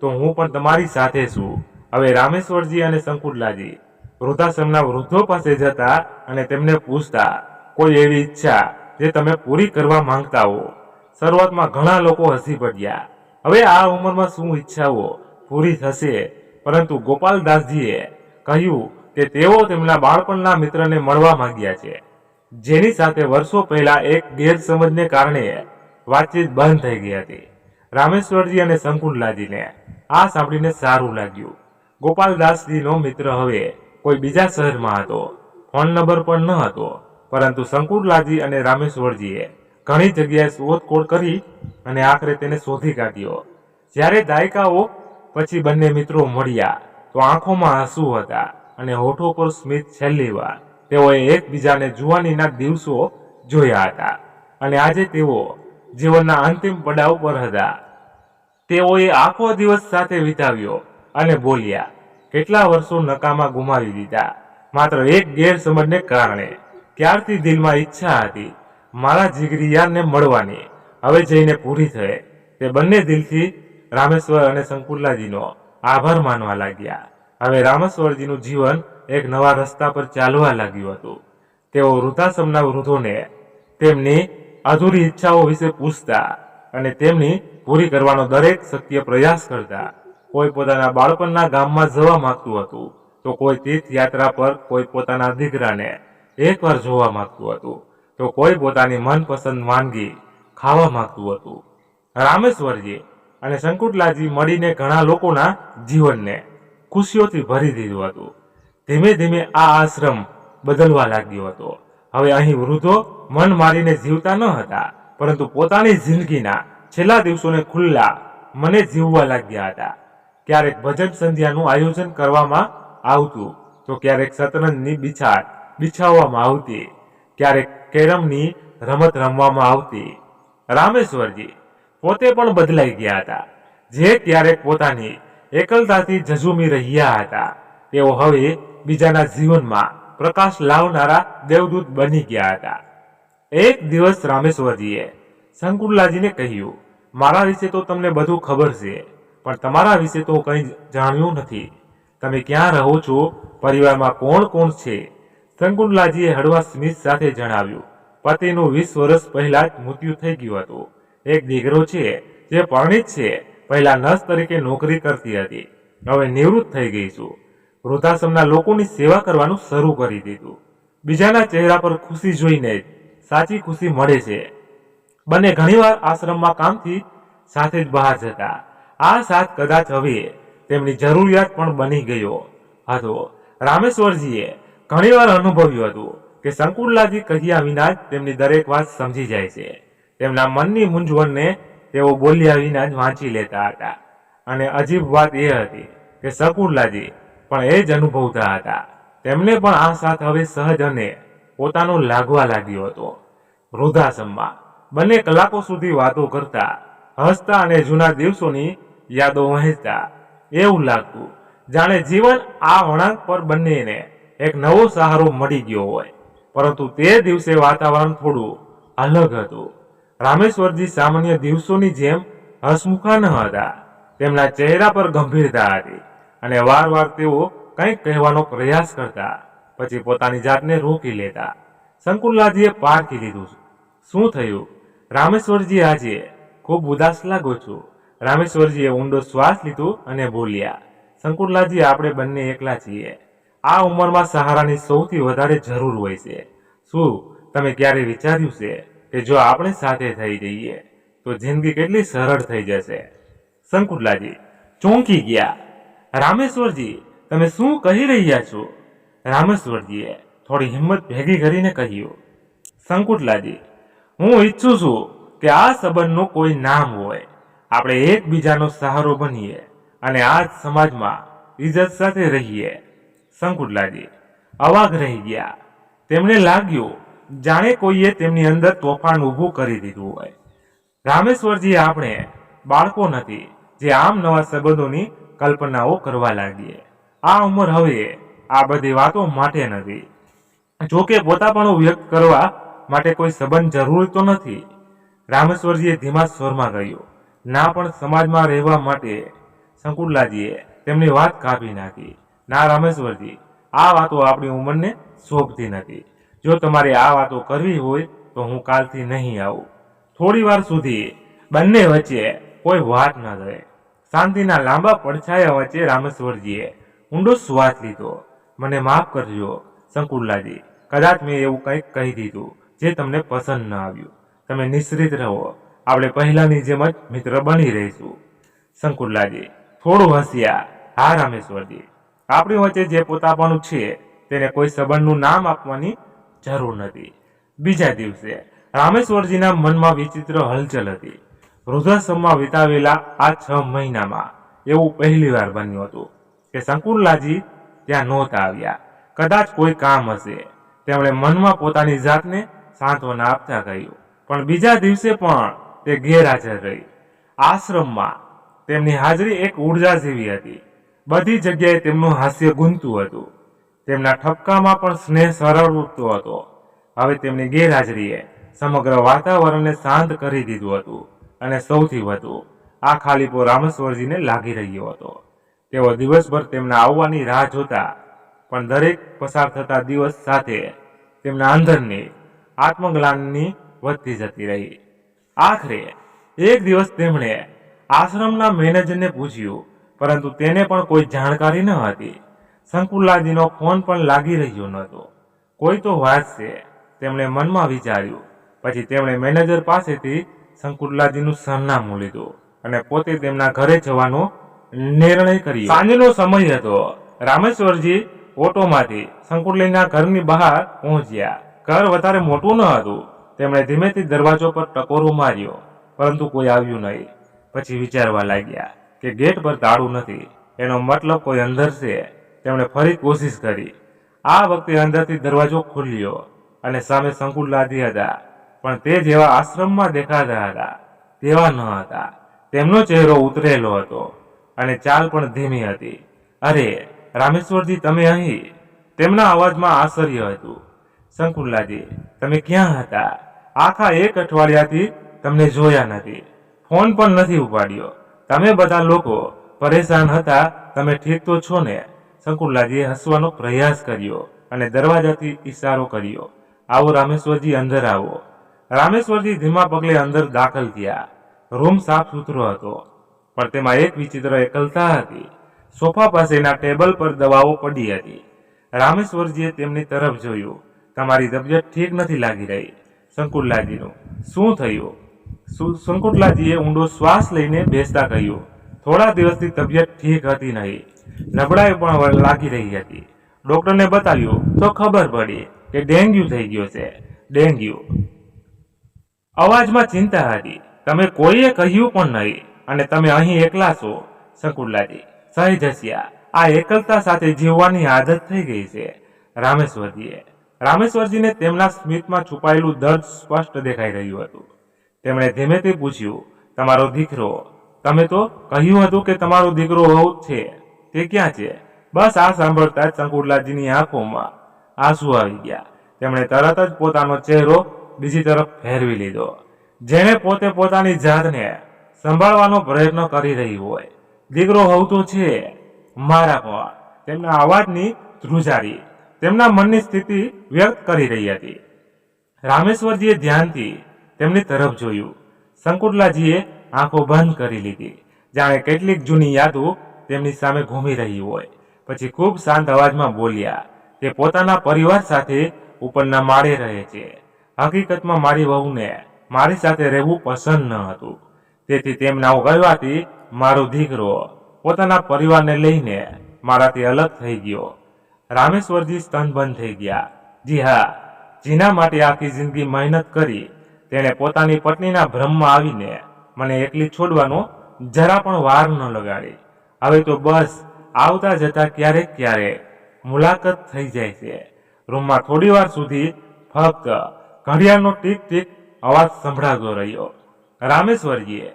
તો હું પણ તમારી સાથે છું. હવે રામેશ્વરજી અને શંકુતલાજી વૃદ્ધાશ્રમના વૃદ્ધો પાસે જતા અને તેમને પૂછતા, કોઈ એવી ઈચ્છા જે તમે પૂરી કરવા માંગતા હો? શરૂઆતમાં ઘણા લોકો હસી પડ્યા. હવે આ ઉંમરમાં શું ઈચ્છાઓ પૂરી થશે? પરંતુ ગોપાલદાસજીએ કહ્યું કે તેઓ તેમના બાળપણના મિત્રને મળવા માંગ્યા છે, જેની સાથે વર્ષો પહેલા એક ગેરસમજને કારણે વાતચીત બંધ થઈ ગઈ હતી. રામેશ્વરજી અને શંકુતલાજીને આ સાંભળીને સારું લાગ્યું. ગોપાલદાસજીનો મિત્ર હવે કોઈ બીજા શહેરમાં હતો. ફોન નંબર પણ ન હતો, પરંતુ શંકુતલાજી અને રામેશ્વરજીએ ઘણી જગ્યાએ શોધખોળ કરી અને આખરે તેને શોધી કાઢ્યો. જ્યારે દાયકાઓ પછી બંને મિત્રો મળ્યા તો આંખોમાં આંસુ હતા અને હોઠો પર સ્મિત. છેલ્લી વાર તેઓએ એકબીજાને જુવાનીના દિવસો જોયા હતા અને આજે તેઓ જીવનના અંતિમ પડાવ પર હતા. તેઓએ આખો દિવસ સાથે વિતાવ્યો અને બોલ્યા, કેટલા વર્ષો નકામા ગુમાવી દીધા માત્ર એક ગેરસમજને કારણે. ક્યારથી દિલમાં ઈચ્છા હતી મારા જીગરી યારને મળવાની, હવે જઈને પૂરી થઈ. તે બંને દિલથી રામેશ્વર અને શંકુતલાજીનો આભાર માનવા લાગ્યા. હવે રામેશ્વરજીનું જીવન એક નવા રસ્તા પર ચાલવા લાગ્યું હતું. તેઓ વૃદ્ધાશ્રમના વૃદ્ધોને તેમની અધૂરી ઈચ્છાઓ વિશે પૂછતા અને તેમની પૂરી કરવાનો દરેક શક્ય પ્રયાસ કરતા. કોઈ પોતાના બાળપણના ગામમાં જવા માંગતું હતું, તો કોઈ તીર્થ યાત્રા પર, કોઈ પોતાના દીકરાને એકવાર જોવા માંગતું હતું, તો કોઈ પોતાની મનપસંદ વાનગી ખાવા માંગતું હતું. રામેશ્વરજી અને શંકુતલાજી મળીને ઘણા લોકોના જીવનને ખુશીઓથી ભરી દીધું હતું. ધીમે ધીમે આ આશ્રમ બદલવા લાગ્યો હતો. હવે અહીં વૃદ્ધો મન મારીને જીવતા ન હતા, પરંતુ પોતાની જિંદગીના છેલ્લા દિવસોને ખુલ્લા મને જીવવા લાગ્યા હતા. ક્યારેક ભજન સંધ્યાનું આયોજન કરવામાં આવતું, તો ક્યારેક શતરંજની બિછાડ બિછાવવામાં આવતી, ક્યારેક કેરમની રમત રમવામાં આવતી. રામેશ્વરજી પોતે પણ બદલાઈ ગયા હતા. જે ક્યારેક પોતાની એકલતાથી ઝઝૂમી રહ્યા હતા, તેઓ હવે બીજાના જીવનમાં પ્રકાશ લાવનારા દેવદૂત બની ગયા હતા. એક દિવસ રામેશ્વરજીએ શંકુતલાજીને કહ્યું, મારા વિશે તો તમને બધું ખબર છે, પણ તમારા વિશે તો કંઈ જાણ્યું નથી. તમે ક્યાં રહો છો? પરિવારમાં કોણ કોણ છે? શંકુતલાજીએ હળવા સ્મિત સાથે જણાવ્યું, પતિનું 20 વર્ષ પહેલા જ મૃત્યુ થઈ ગયું હતું. એક દીકરો છે જે પરણિત છે. પહેલા નર્સ તરીકે નોકરી કરતી હતી, હવે નિવૃત્ત થઈ ગઈ છું. વૃદ્ધાશ્રમના લોકોની સેવા કરવાનું શરૂ કરી દીધું. બીજાના ચહેરા પર ખુશી જોઈને જ સાચી ખુશી મળે છે. બંને ઘણીવાર આશ્રમમાં કામથી સાથે જ બહાર જતા. આ સાથ કદાચ હવે તેમની જરૂરિયાત પણ બની ગયો હતો. રામેશ્વરજીએ ઘણીવાર અનુભવ્યું હતું કે શંકુતલાજી કહ્યા વિના જ તેમની દરેક વાત સમજી જાય છે. તેમના મનની મૂંઝવણને તેઓ બોલ્યા વિના જ વાંચી લેતા હતા. અને અજીબ વાત એ હતી કે શંકુતલાજી પણ એ જ અનુભવતા હતા. તેમને પણ આ સાથ હવે સહજ અને પોતાનો લાગવા લાગ્યો હતો. વૃદ્ધાશ્રમમાં બંને કલાકો સુધી વાતો કરતા, હસતા અને જૂના દિવસોની યાદો વહેંચતા. એવું લાગતું જાણે જીવન આ વળાંક પર બંનેને એક નવો સહારો મળી ગયો હોય. પરંતુ તે દિવસે વાતાવરણ થોડું અલગ હતું. રામેશ્વરજી સામાન્ય દિવસોની જેમ હસમુખા ન હતા. તેમના ચહેરા પર ગંભીરતા હતી અને વારવાર તેઓ કંઈક કહેવાનો પ્રયાસ કરતા, પછી પોતાની જાતને રોકી લેતા. શંકુતલાજીએ પારખી લીધું. શું થયું? રામેશ્વરજી, આજે ખૂબ ઉદાસ લાગો છો. રામેશ્વરજીએ ઊંડો શ્વાસ લીધો અને બોલ્યા, શંકુતલાજી, આપણે બંને એકલા છીએ. આ ઉંમરમાં સહારાની સૌથી વધારે જરૂર હોય છે. શું તમે ક્યારે વિચાર્યું છે કે જો આપણે સાથે થઈ જઈએ તો જિંદગી કેટલી સરળ થઈ જશે? શંકુતલાજી ચોંકી ગયા. રામેશ્વરજી, તમે શું કહી રહ્યા છો? રામેશ્વરજીએ થોડી હિંમત ભેગી કરીને કહ્યું, શંકુતલાજી, હું ઈચ્છું છું કે આ સંબંધનું કોઈ નામ હોય. આપણે એકબીજાનો સહારો બનીએ અને આ જ સમાજમાં ઇજ્જત સાથે રહીએ. શંકુતલાજી અવાક રહી ગયા. તેમને લાગ્યું જાણે કોઈએ તેમની અંદર તોફાન ઊભું કરી દીધું હોય. રામેશ્વરજી, આપણે બાળકો નથી જે આમ નવા સંબંધોની કલ્પનાઓ કરવા લાગીએ. આ ઉંમર હવે આ બધી વાતો માટે નથી. જોકે પોતાપણું વ્યક્ત કરવા માટે કોઈ સંબંધ જરૂરી તો નથી. રામેશ્વરજીએ ધીમા સ્વરમાં કહ્યું, ના, પણ સમાજમાં રહેવા માટે. શંકુતલાજીએ તેમની વાત કાપી નાખી. ના રામેશ્વરજી, આ વાતો આપણી ઉંમરને શોભતી નથી. જો તમારે આ વાતો કરવી હોય તો હું કાલથી નહીં આવું. થોડી વાર સુધી બંને વચ્ચે કોઈ વાત ન રહે. શાંતિના લાંબા પડછાયા વચ્ચે રામેશ્વરજીએ ઊંડો શ્વાસ લીધો. મને માફ કરજો શંકુતલાજી, કદાચ મેં એવું કંઈક કહી દીધું જે તમને પસંદ ન આવ્યું. તમે નિશ્ચિત રહો, આપણે પહેલાની જેમ જ મિત્ર બની રહીશું. શંકુતલાજી થોડું હસ્યા. હા રામેશ્વરજી, આપણી વચ્ચે જે પોતાપણું છે તેને કોઈ સંબંધનું નામ આપવાની જરૂર નથી. બીજા દિવસે રામેશ્વરજીના મનમાં વિચિત્ર હલચલ હતી. વૃદ્ધાશ્રમમાં વિતાવેલા આ 6 મહિનામાં એવું પહેલીવાર બન્યું હતું કે શંકુતલાજી ત્યાં નહોતા આવ્યા. કદાચ કોઈ કામ હશે. તેમણે મનમાં પોતાની જાતને સાંત્વના આપતા કહ્યું, પણ બીજા દિવસે પણ તે ગેરહાજર રહી. આશ્રમમાં તેમની હાજરી એક ઉર્જા જેવી હતી. બધી જગ્યાએ તેમનું હાસ્ય ગુંજતું હતું. તેમના ઠપકામાં પણ સ્નેહ સરળ ઉઠતો હતો. હવે તેમની ગેરહાજરીએ સમગ્ર વાતાવરણને શાંત કરી દીધું હતું અને સૌથી વધુ આ ખાલીપો રામેશ્વરજીને લાગી રહ્યો હતો. તેઓ દિવસભર તેમના આવવાની રાહ જોતા, પણ દરેક પસાર થતા દિવસ સાથે તેમના અંદરની આત્મગ્લાનિ વધતી જતી રહી. આખરે એક દિવસ તેમણે આશ્રમના મેનેજરને પૂછ્યું, પરંતુ તેને પણ કોઈ જાણકારી ન હતી. શંકુલાજીનો ફોન પણ લાગી રહ્યો નહોતો. કોઈ તો વાત છે, તેમણે મનમાં વિચાર્યું. પછી તેમણે મેનેજર પાસેથી શંકુલાજીનું સરનામું લીધું અને પોતે તેમના ઘરે જવાનો નિર્ણય કર્યો. સાંજનો સમય હતો. રામેશ્વરજી ઓટોમાંથી શંકુલાજીના ઘરની બહાર પહોંચ્યા. ઘર વધારે મોટું ન હતું. તેમણે ધીમેથી દરવાજો પર ટકોરો માર્યો, પરંતુ કોઈ આવ્યું નહીં. પછી વિચારવા લાગ્યા કે ગેટ પર તાળું નથી, એનો મતલબ કોઈ અંદર છે. તેમણે ફરી કોશિશ કરી. આ વખતે અંદરથી દરવાજો ખુલ્યો અને સામે શંકુલાજી હતા, પણ તે જેવા આશ્રમમાં દેખાતા હતા તેવા ન હતા. તેમનો ચહેરો ઉતરેલો હતો અને ચાલ પણ ધીમી હતી. અરે રામેશ્વરજી, તમે અહીં? તેમના અવાજમાં આશ્ચર્ય હતું. શંકુલાજી, તમે ક્યાં હતા? આખા એક અઠવાડિયાથી તમને જોયા નથી, ફોન પણ નથી ઉપાડ્યો. તમે બધા લોકો પરેશાન હતા. તમે ઠીક તો છો ને? શંકુલાજીએ હસવાનો પ્રયાસ કર્યો અને દરવાજાથી ઈશારો કર્યો. આવો રામેશ્વરજી, અંદર આવો. રામેશ્વરજી ધીમા પગલે અંદર દાખલ થયા. રૂમ સાફ સુથરો હતો, પણ તેમાં એક વિચિત્ર એકલતા હતી. સોફા પાસેના ટેબલ પર દવાઓ પડી હતી. રામેશ્વરજીએ તેમની તરફ જોયું. તમારી તબિયત ઠીક નથી લાગી રહી. શંકુલાજીનું શું થયું? શંકુલાજીએ ઊંડો શ્વાસ લઈને બેસતા કહ્યું, થોડા દિવસથી તબિયત ઠીક હતી નહીં. નબળાઈ પણ લાગી રહી હતી. ડોક્ટરને બતાવ્યું તો ખબર પડી કે ડેન્ગ્યુ થઈ ગયો છે. ડેન્ગ્યુ? અવાજમાં ચિંતા હતી. તમે કોઈએ કહ્યું પણ નહીં અને તમે અહીં એકલા છો. શંકુલાજી સહેજ હસ્યા. આ એકલતા સાથે જીવવાની આદત થઈ ગઈ છે. રામેશ્વરજીને તેમના સ્મિતમાં છુપાયેલું દર્દ સ્પષ્ટ દેખાઈ રહ્યું હતું. તેમણે ધીમેથી પૂછ્યું, તમારો દીકરો? તમે તો કહ્યું હતું કે તમારો દીકરો હોવ છે, તે ક્યાં છે? બસ આ સાંભળતા જ શંકુલાજીની આંખોમાં આંસુ આવી ગયા. તેમણે તરત જ પોતાનો ચહેરો બીજી તરફ ફેરવી લીધો, જેણે પોતે પોતાની જાતને સંભાળવાનો પ્રયત્ન કરી રહી હોય. દીકરો હોવ તો છે મારા પણ. તેમના અવાજની ધ્રુજારી તેમના મનની સ્થિતિ વ્યક્ત કરી રહી હતી. રામેશ્વરજીએ ધ્યાનથી તેમની તરફ જોયું. શંકુલાજીએ આંખો બંધ કરી લીધી, જાણે કેટલીક જૂની યાદો તેમની સામે ઘૂમી રહી હોય. પછી ખૂબ શાંત અવાજમાં બોલ્યા, તે પોતાના પરિવાર સાથે ઉપરના માળે રહે છે. હકીકતમાં મારી વહુને મારી સાથે રહેવું પસંદ ન હતું, તેથી તેમના કહેવાથી મારો દીકરો પોતાના પરિવારને લઈને મારાથી અલગ થઈ ગયો. રામેશ્વરજી સ્તનબંધ થઈ ગયા. જી હા, જીના માટે આખી જિંદગી મહેનત કરી. તેણે પોતાની પત્નીના ભ્રમમાં આવીને મને એકલી છોડવાનો જરા પણ વાર ન લગાડી. હવે તો બસ આવતા જતા ક્યારેક ક્યારેક મુલાકાત થઈ જાય છે. રૂમમાં થોડી વાર સુધી ફક્ત ઘડિયાળનો ટીક ટીક અવાજ સંભળાતો રહ્યો. રામેશ્વરજીએ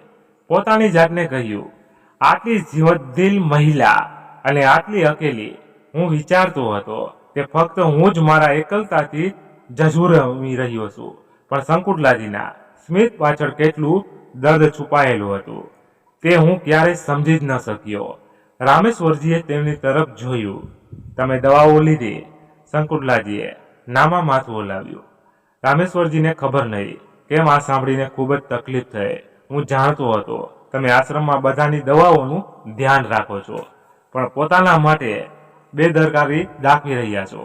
પોતાની જાતને કહ્યું, આટલી જીવતદિલ મહિલા અને આટલી અકેલી. હું વિચારતો હતો કે ફક્ત હું જ મારા એકલતાથી ઝઝૂમી રહ્યો છું, પણ શંકુલાજીના સ્મિત પાછળ કેટલું દર્દ છુપાયેલું હતું તે હું ક્યારેય સમજી જ ન શક્યો. રામેશ્વરજીએ તેમની તરફ જોયું. તમે દવાઓ લીધી? શંકુલાજીએ નામાં માથું હલાવ્યું. રામેશ્વરજીને ખબર નહીં કેમ આ સાંભળીને ખૂબ જ તકલીફ થઈ. હું જાણતો હતો તમે આશ્રમમાં બધાની દવાઓનું ધ્યાન રાખો છો, પણ પોતાના માટે બેદરકારી દાખવી રહ્યા છો.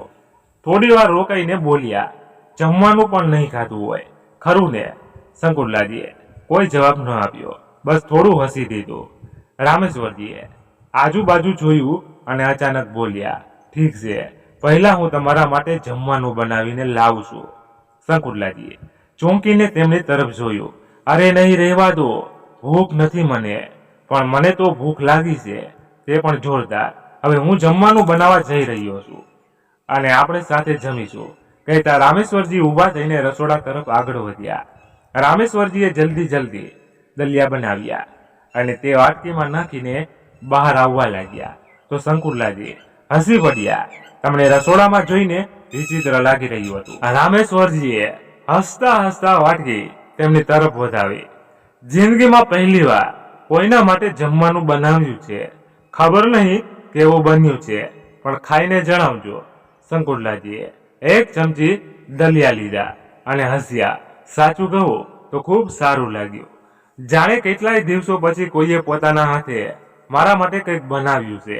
થોડી વાર રોકાઈને બોલ્યા, જમવાનું પણ નહીં ખાધું હોય ખરું ને? શંકુલાજીએ કોઈ જવાબ ન આપ્યો, બસ થોડું હસી દીધું. રામેશ્વરજીએ આજુબાજુ જોયું અને અચાનક બોલ્યા, ઠીક છે, પહેલા હું તમારા માટે જમવાનું બનાવીને લાવું છું. શંકુલાજીએ ચોંકીને તેમની તરફ જોયું. અરે નહીં, રહેવા દો, ભૂખ નથી મને, પણ મને તો ભૂખ લાગી છે, તે પણ જોરદાર. હવે હું જમવાનું બનાવવા જઈ રહ્યો છું અને આપણે સાથે જમીશું, કહેતા રામેશ્વરજી ઊભા થઈને રસોડા તરફ આગળ વધ્યા. રામેશ્વરજીએ જલ્દી દલિયા બનાવ્યા અને તે વાટકીમાં નાખીને બહાર આવવા લાગ્યા. તો શંકુલાજી હસી પડ્યા. તમને રસોડામાં જોઈને વિચિત્ર લાગી રહ્યું હતું. રામેશ્વરજીએ હસતા હસતા વાટકી તેમની તરફ વધાવી. જિંદગીમાં પહેલી વાર કોઈના માટે જમવાનું બનાવ્યું છે. ખબર નહીં કેવું બન્યું છે, પણ ખાઈને જણાવજો. શંકુતલાજીએ એક ચમચી દલિયા લીધા અને હસ્યા. સાચું કહું તો ખૂબ સારું લાગ્યું. જાણે કેટલાય દિવસો પછી કોઈએ પોતાના હાથે મારા માટે કંઈક બનાવ્યું છે.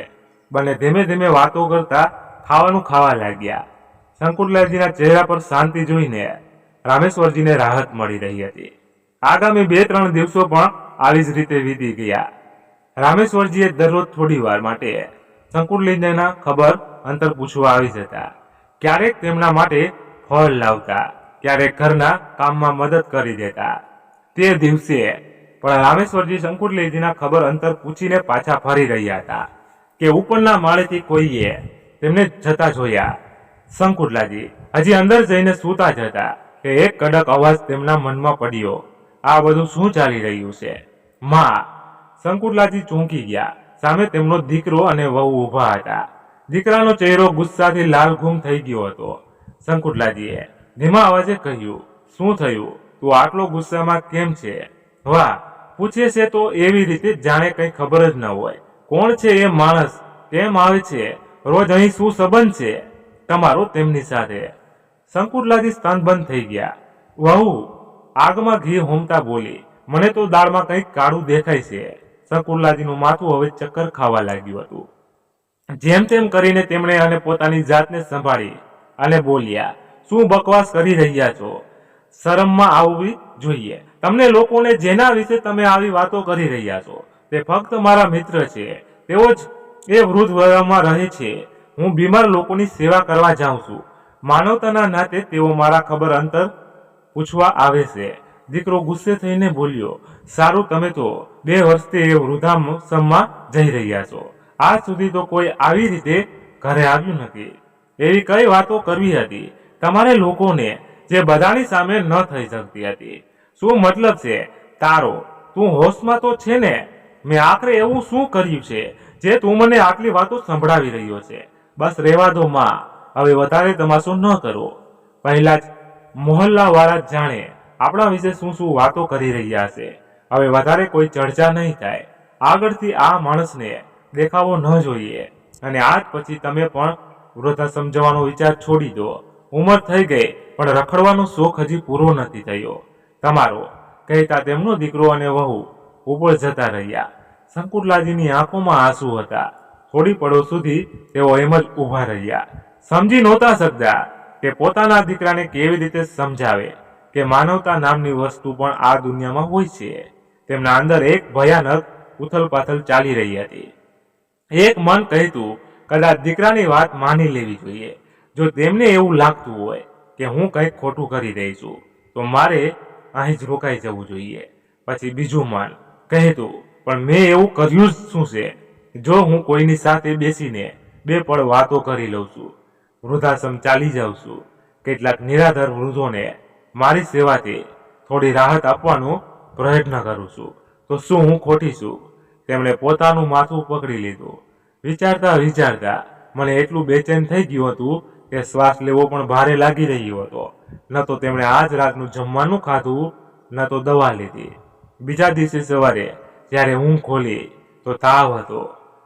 બંને ધીમે ધીમે વાતો કરતા ખાવાનું ખાવા લાગ્યા. શંકુતલાજીના ચહેરા પર શાંતિ જોઈને રામેશ્વરજીને રાહત મળી રહી હતી. આગામી 2-3 દિવસો પણ આવી જ રીતે વીતી ગયા. રામેશ્વરજીએ દરરોજ થોડી વાર માટે શંકુતલાજીના ખબર અંતર પૂછવા આવી જતા. ક્યારેક તેમના માટે ફળ લાવતા, ક્યારેક ઘરના કામમાં મદદ કરી દેતા. તે દિવસે પણ રામેશ્વરજી શંકુતલાજીના ખબર અંતર પૂછીને પાછા ફરી રહ્યા હતા કે ઉપરના માળેથી કોઈએ તેમને જતા જોયા. શંકુતલાજી હજી અંદર જઈને સૂતા જ હતા કે એક કડક અવાજ તેમના મનમાં પડ્યો. આ બધું શું ચાલી રહ્યું છે? માં! શંકુતલાજી ચોંકી ગયા. સામે તેમનો દીકરો અને વહુ ઊભા હતા. દીકરાનો ચહેરો ગુસ્સાથી લાલઘૂમ થઈ ગયો હતો. શંકુતલાજીએ ધીમા અવાજે કહ્યું, શું થયું? તું આટલો ગુસ્સામાં કેમ છે? વાહ! પૂછે છે તો એવી રીતે જાણે કંઈ ખબર જ ન હોય. કોણ છે એ માણસ? કેમ આવે છે? રોજ અહીં શું સંબંધ છે તમારો તેમની સાથે? શંકુતલાજી સ્તનબંધ થઈ ગયા. વહુ આગમાં ઘી હોમતા બોલી, મને તો દાળમાં કંઈક કાળું દેખાય છે. શંકુતલાજીનું માથું હવે ચક્કર ખાવા લાગ્યું હતું. જેમ તેમ કરીને તેમણે અને પોતાની જાતને સંભાળી અને બોલ્યા, શું બકવાસ કરી રહ્યા છો? શરમમાં આવવી જોઈએ. તમને લોકોને જેના વિશે તમે આવી વાતો કરી રહ્યા છો તે ફક્ત મારા મિત્ર છે. તેઓ જ એ વૃદ્ધ વયમાં રહે છે. હું બીમાર લોકોની સેવા કરવા જાઉં છું. માનવતાના નાતે તેઓ મારા ખબર અંતર પૂછવા આવે છે. દીકરો ગુસ્સે થઈને બોલ્યો, સારું, તમે તો 2 વર્ષથી એ વૃદ્ધાશ્રમમાં જઈ રહ્યા છો. આજ સુધી તો કોઈ આવી રીતે ઘરે આવ્યું નથી. એવી કઈ વાતો કરવી હતી તમારે લોકોને જે બધાની સામે ન થઈ શકતી હતી? શું મતલબ છે તારો? તું હોશમાં તો છે ને? મેં આખરે એવું શું કર્યું છે જે તું મને આટલી વાતો સંભળાવી રહ્યો છે? બસ રહેવા દો માં, હવે વધારે તમાશો ન કરો. પહેલા જ મોહલ્લાવાળા જાણે આપણા વિશે શું શું વાતો કરી રહ્યા છે. હવે વધારે કોઈ ચર્ચા નહીં થાય. આગળથી આ માણસને દેખાવો ન જોઈએ. અને આજ પછી તમે પણ વૃદ્ધાશ્રમ જવાનો વિચાર છોડી દો. ઉંમર થઈ ગઈ પણ રખડવાનો શોખ હજી પૂરો નથી થયો તમારો, કહેતા તેમનો દીકરો અને વહુ ઉપર જતા રહ્યા. શંકુતલાજીની આંખોમાં આંસુ હતા. થોડી પળો સુધી તેઓ એમ જ ઊભા રહ્યા. સમજી નહોતા શકતા કે પોતાના દીકરાને કેવી રીતે સમજાવે કે માનવતા નામની વસ્તુ પણ આ દુનિયામાં હોય છે. તેમના અંદર એક ભયાનક ઉથલપાથલ ચાલી રહી હતી. એક મન કહેતું કદાચ દીકરાની વાત માની લેવી જોઈએ. જો તેમને એવું લાગતું હોય કે હું કંઈક ખોટું કરી રહી છું તો મારે અહીં જ રોકાઈ જવું જોઈએ. પછી બીજું મન કહેતું, પણ મેં એવું કર્યું જ શું છે? જો હું કોઈની સાથે બેસીને 2 પળ વાતો કરી લઉં છું, વૃદ્ધાશ્રમ ચાલી જાઉં છું, કેટલાક નિરાધાર વૃદ્ધોને મારી સેવાથી થોડી રાહત આપવાનો પ્રયત્ન કરું છું, તો શું હું ખોટી છું? તેમણે પોતાનું માથું પકડી લીધું. વિચારતા વિચારતા મને એટલું બેચેન થઈ ગયું હતું કે શ્વાસ લેવો પણ ભારે લાગી રહ્યો હતો. ન તો તેમણે આજ રાતનું જમવાનું ખાધું, ન તો દવા લીધી. બીજા દિવસે સવારે જ્યારે ઊંઘ ખોલી તો તાવ હતો.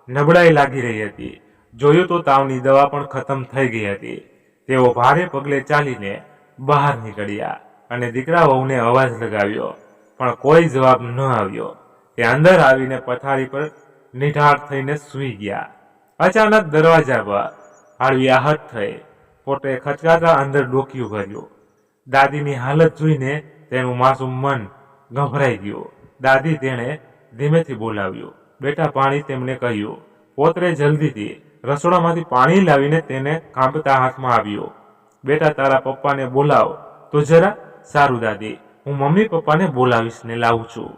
નબળાઈ લાગી રહી હતી. જોયું તો તાવની દવા પણ ખતમ થઈ ગઈ હતી. તેઓ ભારે પગલે ચાલીને બહાર નીકળ્યા અને દીકરા વહુને અવાજ લગાવ્યો, પણ કોઈ જવાબ ન આવ્યો. તે અંદર આવીને પથારી પર નિઢાળ થઈને સૂઈ ગયા. અચાનક દરવાજા પર હળવી આહટ થઈ. પોતે ખચકાતા અંદર ડોકિયું ભર્યું. દાદીની હાલત જોઈને તેનું માસૂમ મન ગભરાઈ ગયું. દાદી તેણે ધીમેથી બોલાવ્યું, બેટા પાણી. તેમણે કહ્યું. પોતરે જલ્દીથી રસોડામાંથી પાણી લાવીને તેને કાંપતા હાથમાં આવ્યું. બેટા તારા પપ્પાને બોલાવ તો જરા. સારું દાદી, હું મમ્મી પપ્પાને બોલાવીશ ને લાવું છું,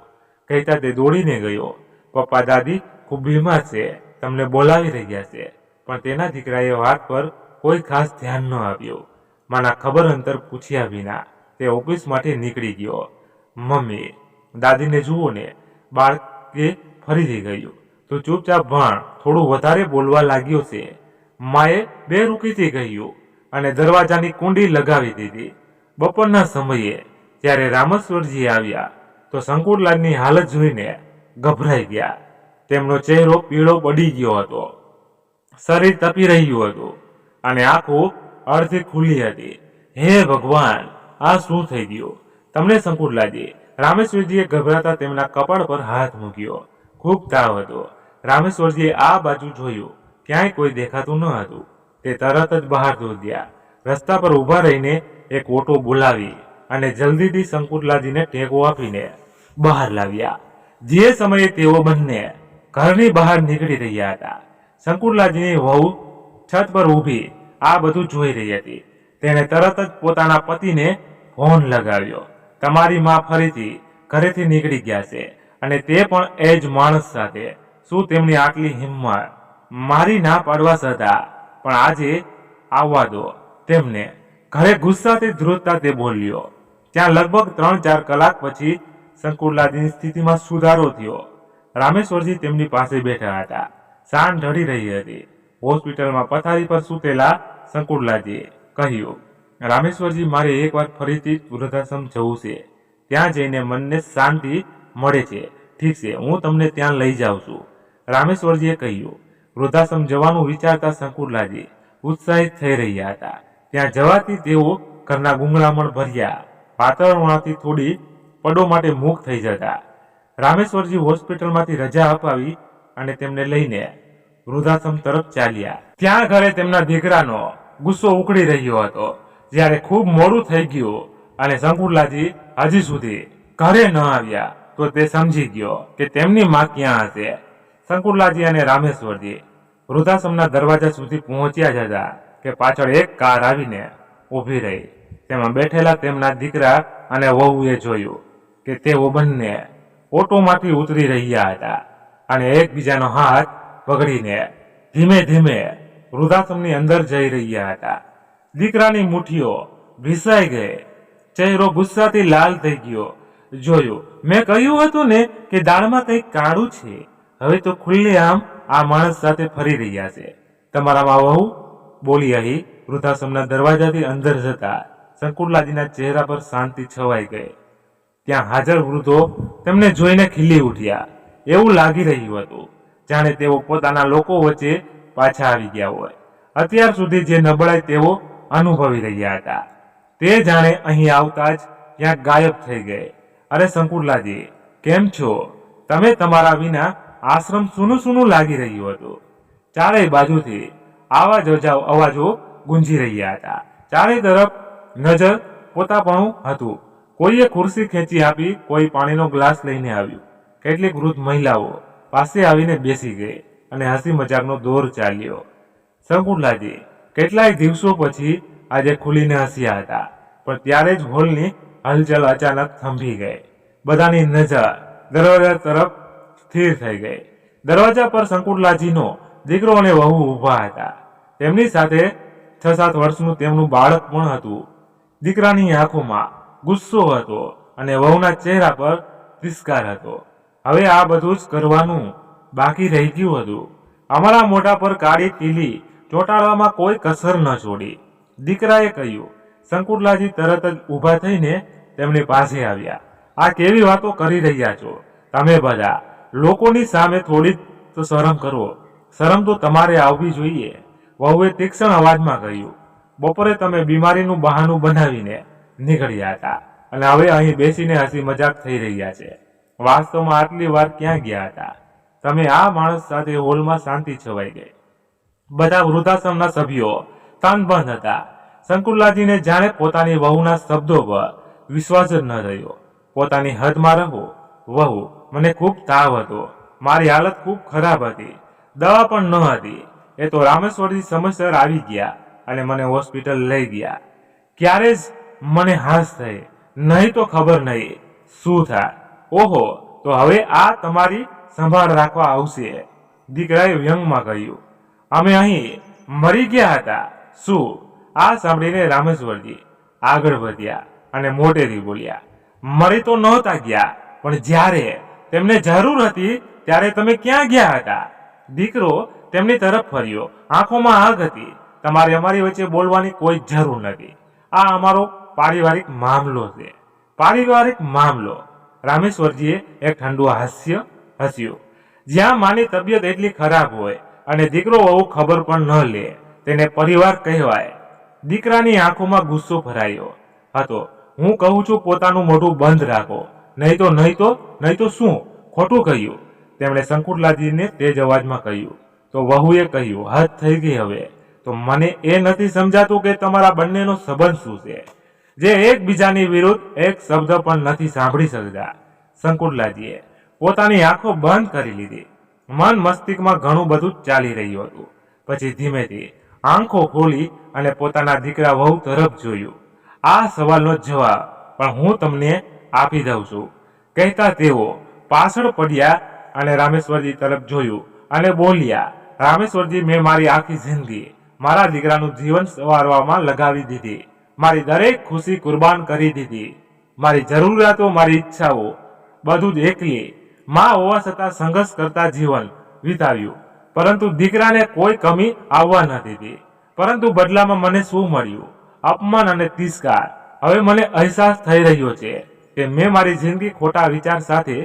કહેતા તે દોડીને ગયો. પપ્પા દાદી ખૂબ બીમાર છે, તમને બોલાવી રહ્યા છે. પણ તેના દીકરાએ વાત પર કોઈ ખાસ ધ્યાન ન આપ્યું. માના ખબર અંતર પૂછ્યા વિના તે ઓફિસ માટે નીકળી ગયો. મમ્મી, દાદીને જુઓ ને, બાળકે ફરીથી ગયું. તું ચૂપચાપ ભણ, થોડું વધારે બોલવા લાગ્યો છે. માએ બેરૂકીથી કહ્યું અને દરવાજાની કુંડી લગાવી દીધી. બપોરના સમયે જ્યારે રામેશ્વરજી આવ્યા તો શંકુરલાલની હાલત જોઈને ગભરાઈ ગયા. તેમનો ચહેરો પીળો પડી ગયો હતો, શરીર તપી રહ્યું હતું અને આંખો અડધી ખુલ્લી હતી. હે ભગવાન, આ શું થઈ ગયું તમને શંકુરલાલજી? રામેશ્વરજીએ ગભરાતા તેમના કપાળ પર હાથ મૂક્યો. ખૂબ તાવ હતો. રામેશ્વરજીએ આ બાજુ જોયું, ક્યાંય કોઈ દેખાતું ન હતું. તે તરત જ બહાર દોડ્યા. રસ્તા પર ઊભા રહીને એક ઓટો બોલાવી અને જલ્દીથી શંકુરલાલજીને ટેકો આપીને બહાર લાવ્યા. જે સમયે તેઓ બંને ઘરની બહાર નીકળી રહ્યા હતા, શંકુરલાલજીની વહુ છત પર ઊભી આ બધું જોઈ રહી હતી. તેણે તરત જ પોતાના પતિને ફોન લગાવ્યો. તમારી માં ફરીથી ઘરેથી નીકળી ગયા છે અને તે પણ એ જ માણસ સાથે. શું તેમની આટલી હિંમત? મારી ના પાડવા છતાં પણ આજે આવવા દો તેમને. ઘરે ગુસ્સાથી ધ્રુજતા તે બોલ્યો. ત્યાં લગભગ 3-4 કલાક પછી શંકુરલાલજીની સ્થિતિમાં સુધારો થયો. રામેશ્વરજી તેમની પાસે બેઠા હતા. સાંજ ઢળી રહી હતી. હોસ્પિટલમાં પથારી પર સૂતેલા શંકુરલાલજીએ કહ્યું, રામેશ્વરજી, મારે એકવાર ફરીથી વૃદ્ધાશ્રમ જવું છે. ત્યાં જઈને મનને શાંતિ મળે છે. ઠીક છે, હું તમને ત્યાં લઈ જાઉં છું, રામેશ્વરજીએ કહ્યું. વૃદ્ધાશ્રમ જવાનું વિચારતા શંકુરલાલજી ઉત્સાહિત થઈ રહ્યા હતા. ત્યાં જવાથી તેઓ ઘરના ગુંગળામણ ભર્યા વાતાવરણમાંથી થોડી પડો માટે મુક્ત થઈ જતા. રામેશ્વરજી હોસ્પિટલમાંથી રજા અપાવી અને તેમને લઈને વૃદ્ધાશ્રમ તરફ ચાલ્યા. ત્યાં ઘરે તેમના દીકરાનો ગુસ્સો ઉકળી રહ્યો હતો. જ્યારે ખૂબ મોડું થઈ ગયું અને શંકુરલાલજી હજી સુધી ઘરે ન આવ્યા તો તે સમજી ગયો કે તેમની માં ક્યાં હશે. શંકુરલાલજી અને રામેશ્વરજી વૃદ્ધાશ્રમના દરવાજા સુધી પહોંચ્યા જ હતા કે પાછળ એક કાર આવીને ઊભી રહી. તેમાં બેઠેલા તેમના દીકરા અને વહુએ જોયું કે તેઓ બંને ઓટોમાંથી ઉતરી રહ્યા હતા અને એકબીજાનો હાથ પકડીને ધીમે ધીમે વૃદ્ધાશ્રમની અંદર જઈ રહ્યા હતા. દીકરાની મુઠ્ઠીઓ ભીસાઈ ગઈ, ચહેરો ગુસ્સાથી લાલ થઈ ગયો. જોયું, મેં કહ્યું હતું ને કે દાળમાં કંઈક કાળું છે. હવે તો ખુલ્લેઆમ આ માણસ સાથે ફરી રહ્યા છે. તમારામાં વહુ બોલી અહીં વૃદ્ધાશ્રમના દરવાજાથી અંદર જતા શંકુરલાલજીના ચહેરા પર શાંતિ છવાઈ ગઈ. ત્યાં હાજર વૃદ્ધો તેમને જોઈને ખીલી ઉઠ્યા. એવું લાગી રહ્યું હતું જાણે તેઓ પોતાના લોકો વચ્ચે પાછા આવી ગયા હોય. અત્યાર સુધી જે નબળાઈ તેઓ અનુભવી રહ્યા હતા તે જાણે અહીં આવતા જ ક્યાંક ગાયબ થઈ ગઈ. અરે શંકુરલાલજી, કેમ છો તમે? તમારા વિના આશ્રમ સૂનું સૂનું લાગી રહ્યું હતું. ચારેય બાજુથી અવાજો ગુંજી રહ્યા હતા. ચારે તરફ નજર પોતાપણું હતું. કોઈએ ખુરશી ખેંચી આપી, કોઈ પાણીનો ગ્લાસ લઈને આવ્યું. કેટલીક વૃદ્ધ મહિલાઓ પાસે આવીને બેસી ગઈ અને હસી મજાકનો દોર ચાલ્યો. શંકુરલાલજી કેટલાય દિવસો પછી આજે ખુલીને હસ્યા હતા, પણ ત્યારે જ હોલની હલચલ અચાનક થંભી ગઈ. બધાની નજર દરવાજા તરફ સ્થિર થઈ ગઈ. દરવાજા પર શંકુરલાલજીનો દીકરો અને વહુ ઊભા હતા. તેમની સાથે 6-7 વર્ષનું તેમનું બાળક પણ હતું. દીકરાની આંખોમાં ગુસ્સો હતો અને વહુના ચહેરા પર તિરસ્કાર હતો. હવે આ બધું જ કરવાનું બાકી રહી ગયું હતું. અમારા મોઢા પર કાળી તીલી ચોંટાડવામાં કોઈ કસર ન છોડી, દીકરાએ કહ્યું. શંકુરલાલજી તરત જ ઊભા થઈને તેમની પાસે આવ્યા. આ કેવી વાતો કરી રહ્યા છો તમે બધા? લોકોની સામે થોડી તો શરમ કરો. શરમ તો તમારે આવવી જોઈએ, વહુએ તીક્ષ્ણ અવાજમાં કહ્યું. બપોરે તમે બીમારીનું બહાનું બનાવીને નીકળ્યા હતા અને હવે અહીં બેસીને હસી મજાક થઈ રહ્યા છે. વાસ્તવમાં આટલી વાર ક્યાં ગયા હતા તમે? આ માણસ સાથે હોલમાં શાંતિ છવાઈ ગઈ. બધા વૃદ્ધાશ્રમના સભ્યો તનબંધ હતા. શંકુરલાલજીને જાણે પોતાની વહુના શબ્દો પર વિશ્વાસ જ ન થયો. પોતાની હદમાં રહો વહુ, મને ખૂબ તાવ હતો, મારી હાલત ખૂબ ખરાબ હતી, દવા પણ ન હતી. એ તો રામેશ્વરજી સમયસર આવી ગયા અને મને હોસ્પિટલ લઈ ગયા. ક્યારે જ મને હાશ થઈ, નહીં તો ખબર નહીં શું થાય. ઓહો, તો હવે આ તમારી સંભાળ રાખવા આવશે, દીકરાએ વ્યંગમાં કહ્યું. અમે અહીં મરી ગયા હતા શું? આ સાંભળીને રામેશ્વરજી આગળ વધ્યા અને મોટેથી બોલ્યા. મરી તો નહોતા ગયા, પણ જ્યારે તેમને જરૂર હતી ત્યારે તમે ક્યાં ગયા હતા? દીકરો તેમની તરફ ફર્યો. આંખોમાં આગ હતી. તમારે અમારી વચ્ચે બોલવાની કોઈ જરૂર નથી. આ અમારો પારિવારિક મામલો છે. પારિવારિક મામલો. રામેશ્વરજીએ એક ઠંડુ હાસ્ય હસ્યું. જ્યાં માની તબિયત એટલી ખરાબ હોય અને દીકરો વહુ ખબર પણ ન લે તેને પરિવાર કહેવાય. દીકરાની આંખોમાં ગુસ્સો ભરાયો હતો. હું કહું છું પોતાનું મોઢું બંધ રાખો, નહીં તો શું ખોટું કહ્યું? તેમણે શંકુતલાજીને તેજ અવાજમાં કહ્યું. તો વહુએ કહ્યું, હદ થઈ ગઈ હવે તો. મને એ નથી સમજાતું કે તમારા બંનેનો સંબંધ શું છે, જે એકબીજાની વિરુદ્ધ એક શબ્દ પણ નથી સાંભળી શકતા. શંકુતલાજીએ પોતાની આંખો બંધ કરી લીધી. મન મસ્તિષ્કમાં ઘણું બધું ચાલી રહ્યું હતું. પછી ધીમેથી આંખો ખોલી અને પોતાના દીકરા વહુ તરફ જોયું. આ સવાલનો જવાબ પણ હું તમને આપી દઉં છું, કહેતા તેઓ પાછળ પડ્યા અને રામેશ્વરજી તરફ જોયું અને બોલ્યા, રામેશ્વરજી, મેં મારી આખી જિંદગી મારા દીકરાનું જીવન સંવારવામાં લગાવી દીધી. મારી દરેક ખુશી કુરબાન કરી દીધી. મારી જરૂરિયાતો, મારી ઈચ્છાઓ બધું જ એકલી માં હોવા છતાં સંઘર્ષ કરતા જીવન વિતાવ્યું. પરંતુ દીકરાને કોઈ કમી આવવા ન દીધી. પરંતુ બદલામાં મને શું મળ્યું? અપમાન અને તિરસ્કાર. હવે મને અહેસાસ થઈ રહ્યો છે કે મેં મારી જિંદગી ખોટા વિચાર સાથે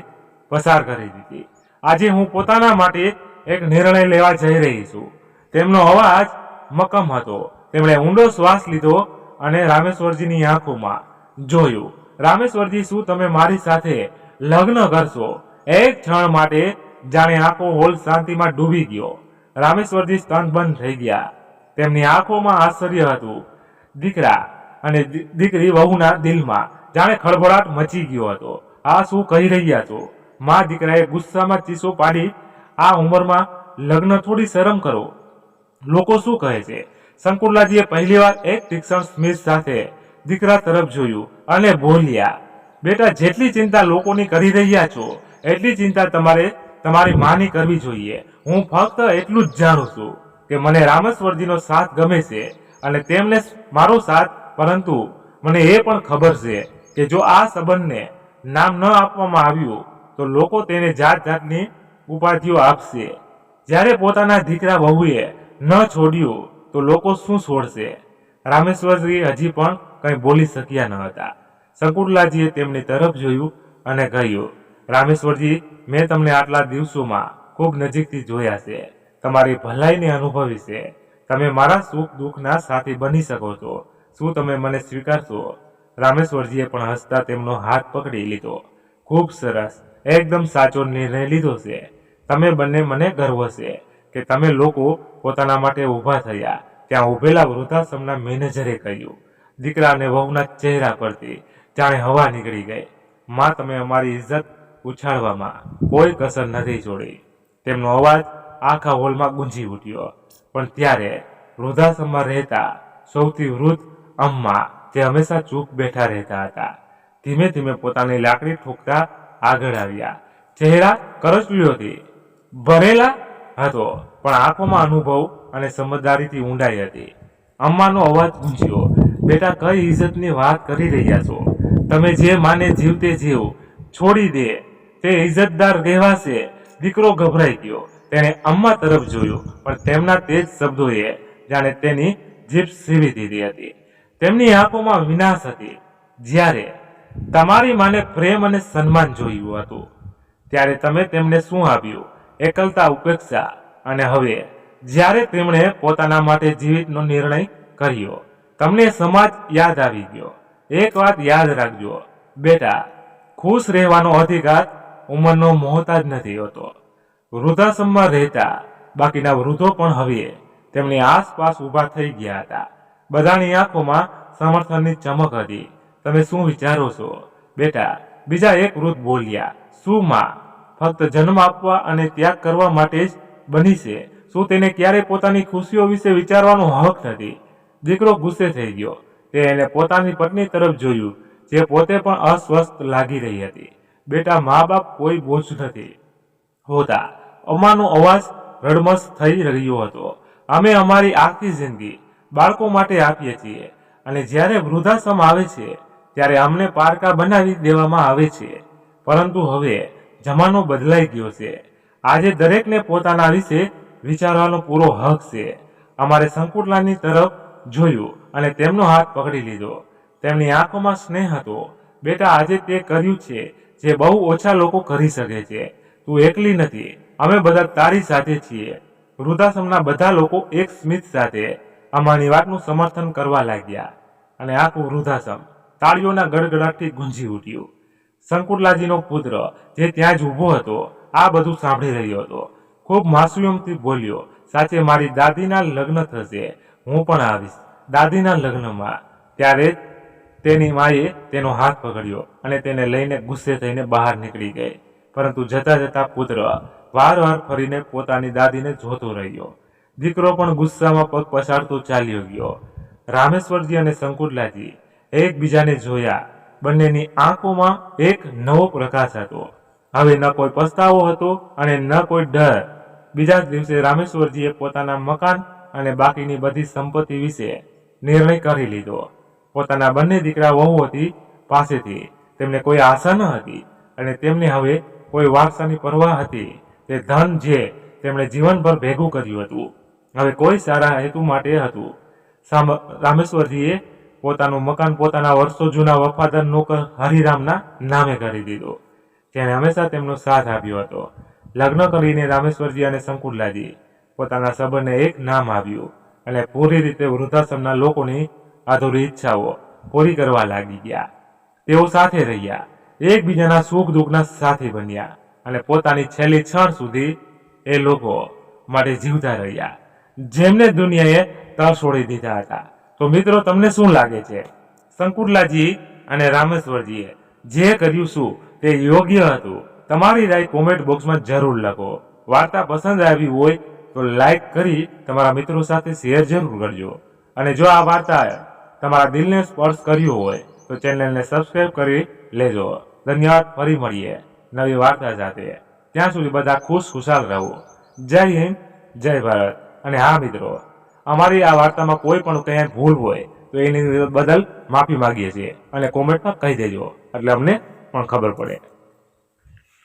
પસાર કરી દીધી. આજે હું પોતાના માટે એક નિર્ણય લેવા જઈ રહી છું. તેમનો અવાજ મક્કમ હતો. તેમણે ઊંડો શ્વાસ લીધો અને રામેશ્વરજીની આંખોમાં જોયું. રામેશ્વરજી, શું તમે મારી સાથે લગ્ન કરશો? એક ક્ષણ માટે જાણે આખો હોલ શાંતિમાં ડૂબી ગયો. રામેશ્વરજી સ્તનબંધ થઈ ગયા. તેમની આંખોમાં આશ્ચર્ય હતું. દીકરા અને દીકરી વહુના દિલમાં જાણે ખળભળાટ મચી ગયો હતો. આ શું કહી રહ્યા છો? મા દીકરાએ ગુસ્સામાં ચીસો પાડી, આ ઉંમરમાં લગ્ન? થોડી શરમ કરો. લોકો શું કહે છે? શંકુતલાજીએ પહેલીવાર એક તીક્ષ્ણ સ્મિત સાથે દીકરા તરફ જોયું અને બોલ્યા, બેટા, જેટલી ચિંતા લોકોની કરી રહ્યા છો એટલી ચિંતા તમારે તમારી માની કરવી જોઈએ. હું ફક્ત એટલું જ જાણું છું કે મને રામેશ્વરજીનો સાથ ગમે છે અને તેમને મારો સાથ. પરંતુ મને એ પણ ખબર છે કે જો આ સંબંધને નામ ન આપવામાં આવ્યું તો લોકો તેને જાત જાતની ઉપાધિઓ આપશે. જ્યારે પોતાના દીકરા વહુએ ન છોડ્યું તો લોકો શું છોડશે? રામેશ્વરજી હજી પણ કંઈ બોલી શક્યા ન હતા. શંકુતલાજીએ તેમની તરફ જોયું અને કહ્યું, રામેશ્વરજી, મેં તમને આટલા દિવસોમાં ખૂબ નજીકથી જોયા છે. તમારી ભલાઈને અનુભવી છે. તમે મારા સુખ દુઃખના સાથી બની શકો છો. શું તમે મને સ્વીકારશો? રામેશ્વરજીએ પણ હસતા તેમનો હાથ પકડી લીધો. ખૂબ સરસ, એકદમ સાચો નિર્ણય લીધો છે. તમે બંને, મને ગર્વ છે કે તમે લોકો પોતાના માટે ઊભા થયા. ત્યાં ઉભેલા વૃદ્ધાશ્રમના મેનેજરે કહ્યું. દીકરા અને વહુના ચહેરા પરથી જાણે હવા નીકળી ગઈ. માં, તમે અમારી ઇજ્જત ઉછાળવામાં કોઈ કસર નથી છોડી. તેમનો અવાજ આખા હોલમાં ગુંજી ઉઠ્યો. પણ ત્યારે વૃદ્ધાશ્રમમાં રહેતા સૌથી વૃદ્ધ અમ્મા, જે હંમેશા ચૂપ બેઠા રહેતા હતા, ધીમે ધીમે પોતાની લાકડી ઠોકતા આગળ આવ્યા. ચહેરા કરચલીઓથી ભરેલા હતો, પણ આંખોમાં અનુભવ અને સમજદારીથી ઊંડાઈ હતી. અમ્માનો અવાજ ગુંજ્યો, બેટા, કઈ ઇજ્જતની વાત કરી રહ્યા છો? તમે જે માને જીવતે જીવ છોડી દે તે ઇજ્જતદાર કહેવાશે. દીકરો ગભરાઈ ગયો. તેણે અમ્મા તરફ જોયું, પણ તેમના તેજ શબ્દોએ જાણે તેની જીભ સીવી દીધી હતી. તેમની આંખોમાં વિનાશ હતી. જ્યારે તમારી માને પ્રેમ અને સન્માન જોયું હતું ત્યારે તમે તેમને શું આપ્યું? એકલતા, ઉપેક્ષા. અને હવે જ્યારે તેમણે પોતાના માટે જીવિતનો નિર્ણય કર્યો, તમને સમાજ યાદ આવી ગયો. એક વાત યાદ રાખજો બેટા, ખુશ રહેવાનો અધિકાર ઉંમરનો મોહતાજ નથી હોતો. વૃદ્ધાશ્રમમાં રહેતા બાકીના વૃદ્ધો પણ હવે તેમની આસપાસ ઊભા થઈ ગયા હતા. બધાની આંખોમાં સમર્થનની ચમક હતી. તમે શું વિચારો છો બેટા? બીજા એક વૃદ્ધ બોલ્યા. શું માં ફક્ત જન્મ આપવા અને ત્યાગ કરવા માટે જ બની છે? શું તેને ક્યારેય પોતાની ખુશીઓ વિશે વિચારવાનો હક નથી? દીકરો ગુસ્સે થઈ ગયો. તે એને પોતાની પત્ની તરફ જોયું, જે પોતે પણ અસ્વસ્થ લાગી રહી હતી. બેટા, મા બાપ કોઈ બોજ નથી હોતા. અમાનો અવાજ રડમસ થઈ રહ્યો હતો. અમે અમારી આખી જિંદગી બાળકો માટે આપીએ છીએ અને જ્યારે વૃદ્ધાશ્રમ આવે છે ત્યારે અમને પારકા બનાવી દેવામાં આવે છે. પરંતુ હવે જમાનો બદલાઈ ગયો છે. આજે દરેકને પોતાના વિશે વિચારવાનો પૂરો હક છે. અમારે શંકુતલાની તરફ જોયું અને તેમનો હાથ પકડી લીધો. તેમની આંખોમાં સ્નેહ હતો. બેટા, આજે તે કર્યું છે જે બહુ ઓછા લોકો કરી શકે છે. તું એકલી નથી, અમે બધા તારી સાથે છીએ. વૃદ્ધાશ્રમના બધા લોકો એક સ્મિત સાથે અમારી વાતનું સમર્થન કરવા લાગ્યા અને આખું વૃદ્ધાશ્રમ તાળીઓના ગડગડાટથી ગુંજી ઉઠ્યું. શંકુતલાજીનો પુત્ર જે ત્યાં જ ઊભો હતો આ બધું સાંભળી રહ્યો હતો. ખૂબ માસૂમથી બોલ્યો, સાચે મારી દાદીના લગ્ન થશે, હું પણ આવીશ દાદીના લગ્નમાં. ત્યારે તેની માએ તેનો હાથ પકડ્યો અને તેને લઈને ગુસ્સે થઈને બહાર નીકળી ગઈ. પરંતુ જતા જતા પુત્ર વાર ફરીને પોતાની દાદીને જોતો રહ્યો. દીકરો પણ ગુસ્સામાં પગ પછાડતો ચાલ્યો ગયો. રામેશ્વરજી અને શંકુતલાજી એકબીજાને જોયા. બંનેની આંખોમાં એક નવો પ્રકાશ હતો. હવે ન કોઈ પસ્તાવો હતો અને ન કોઈ ડર. બીજા જ દિવસે રામેશ્વરજીએ પોતાના મકાન અને બાકીની બધી સંપત્તિ વિશે નિર્ણય કરી લીધો. પોતાના બંને દીકરા વહુઓથી પાસેથી તેમને કોઈ આશા ન હતી અને તેમને હવે કોઈ વારસાની પરવા હતી. તે ધન જે તેમણે જીવનભર ભેગું કર્યું હતું હવે કોઈ સારા હેતુ માટે હતું. રામેશ્વરજીએ પોતાનું મકાન પોતાના વર્ષો જૂના વફાદાર નોકર હરિરામના નામે કરી દીધું, જેણે હંમેશા તેમનો સાથ આપ્યો હતો. લગ્ન કરીને રામેશ્વરજી અને શંકુતલાજી પોતાના સંબંધને એક નામ આવ્યું અને પૂરી રીતે વૃદ્ધાશ્રમના લોકોની અધૂરી ઈચ્છાઓ પૂરી કરવા લાગી ગયા. તેઓ સાથે રહ્યા, એકબીજાના સુખ દુઃખના સાથી બન્યા અને પોતાની છેલ્લી ક્ષણ સુધી એ લોકો માટે જીવતા રહ્યા જેમને દુનિયાએ તરછોડી દીધા હતા. તો મિત્રો, તમને શું લાગે છે? શંકુતલાજી અને રામેશ્વરજીએ જે કર્યું શું તે યોગ્ય હતું? તમારી રાય કોમેન્ટ બોક્સમાં જરૂર લખો. વાર્તા પસંદ આવી હોય તો લાઈક કરી તમારા મિત્રો સાથે શેર જરૂર કરજો. અને જો આ વાર્તા તમારા દિલને સ્પર્શ કર્યું હોય તો ચેનલને સબસ્ક્રાઇબ કરી લેજો. ધન્યવાદ. ફરી મળીએ નવી વાર્તા સાથે. ત્યાં સુધી બધા ખુશાલ રહો. જય હિન્દ, જય ભારત. અને હા મિત્રો, અમારી આ વાર્તામાં કોઈ પણ કંઈ ભૂલ હોય તો એની બદલ માફી માંગીએ છીએ અને કોમેન્ટમાં કહી દેજો એટલે અમને પણ ખબર પડે.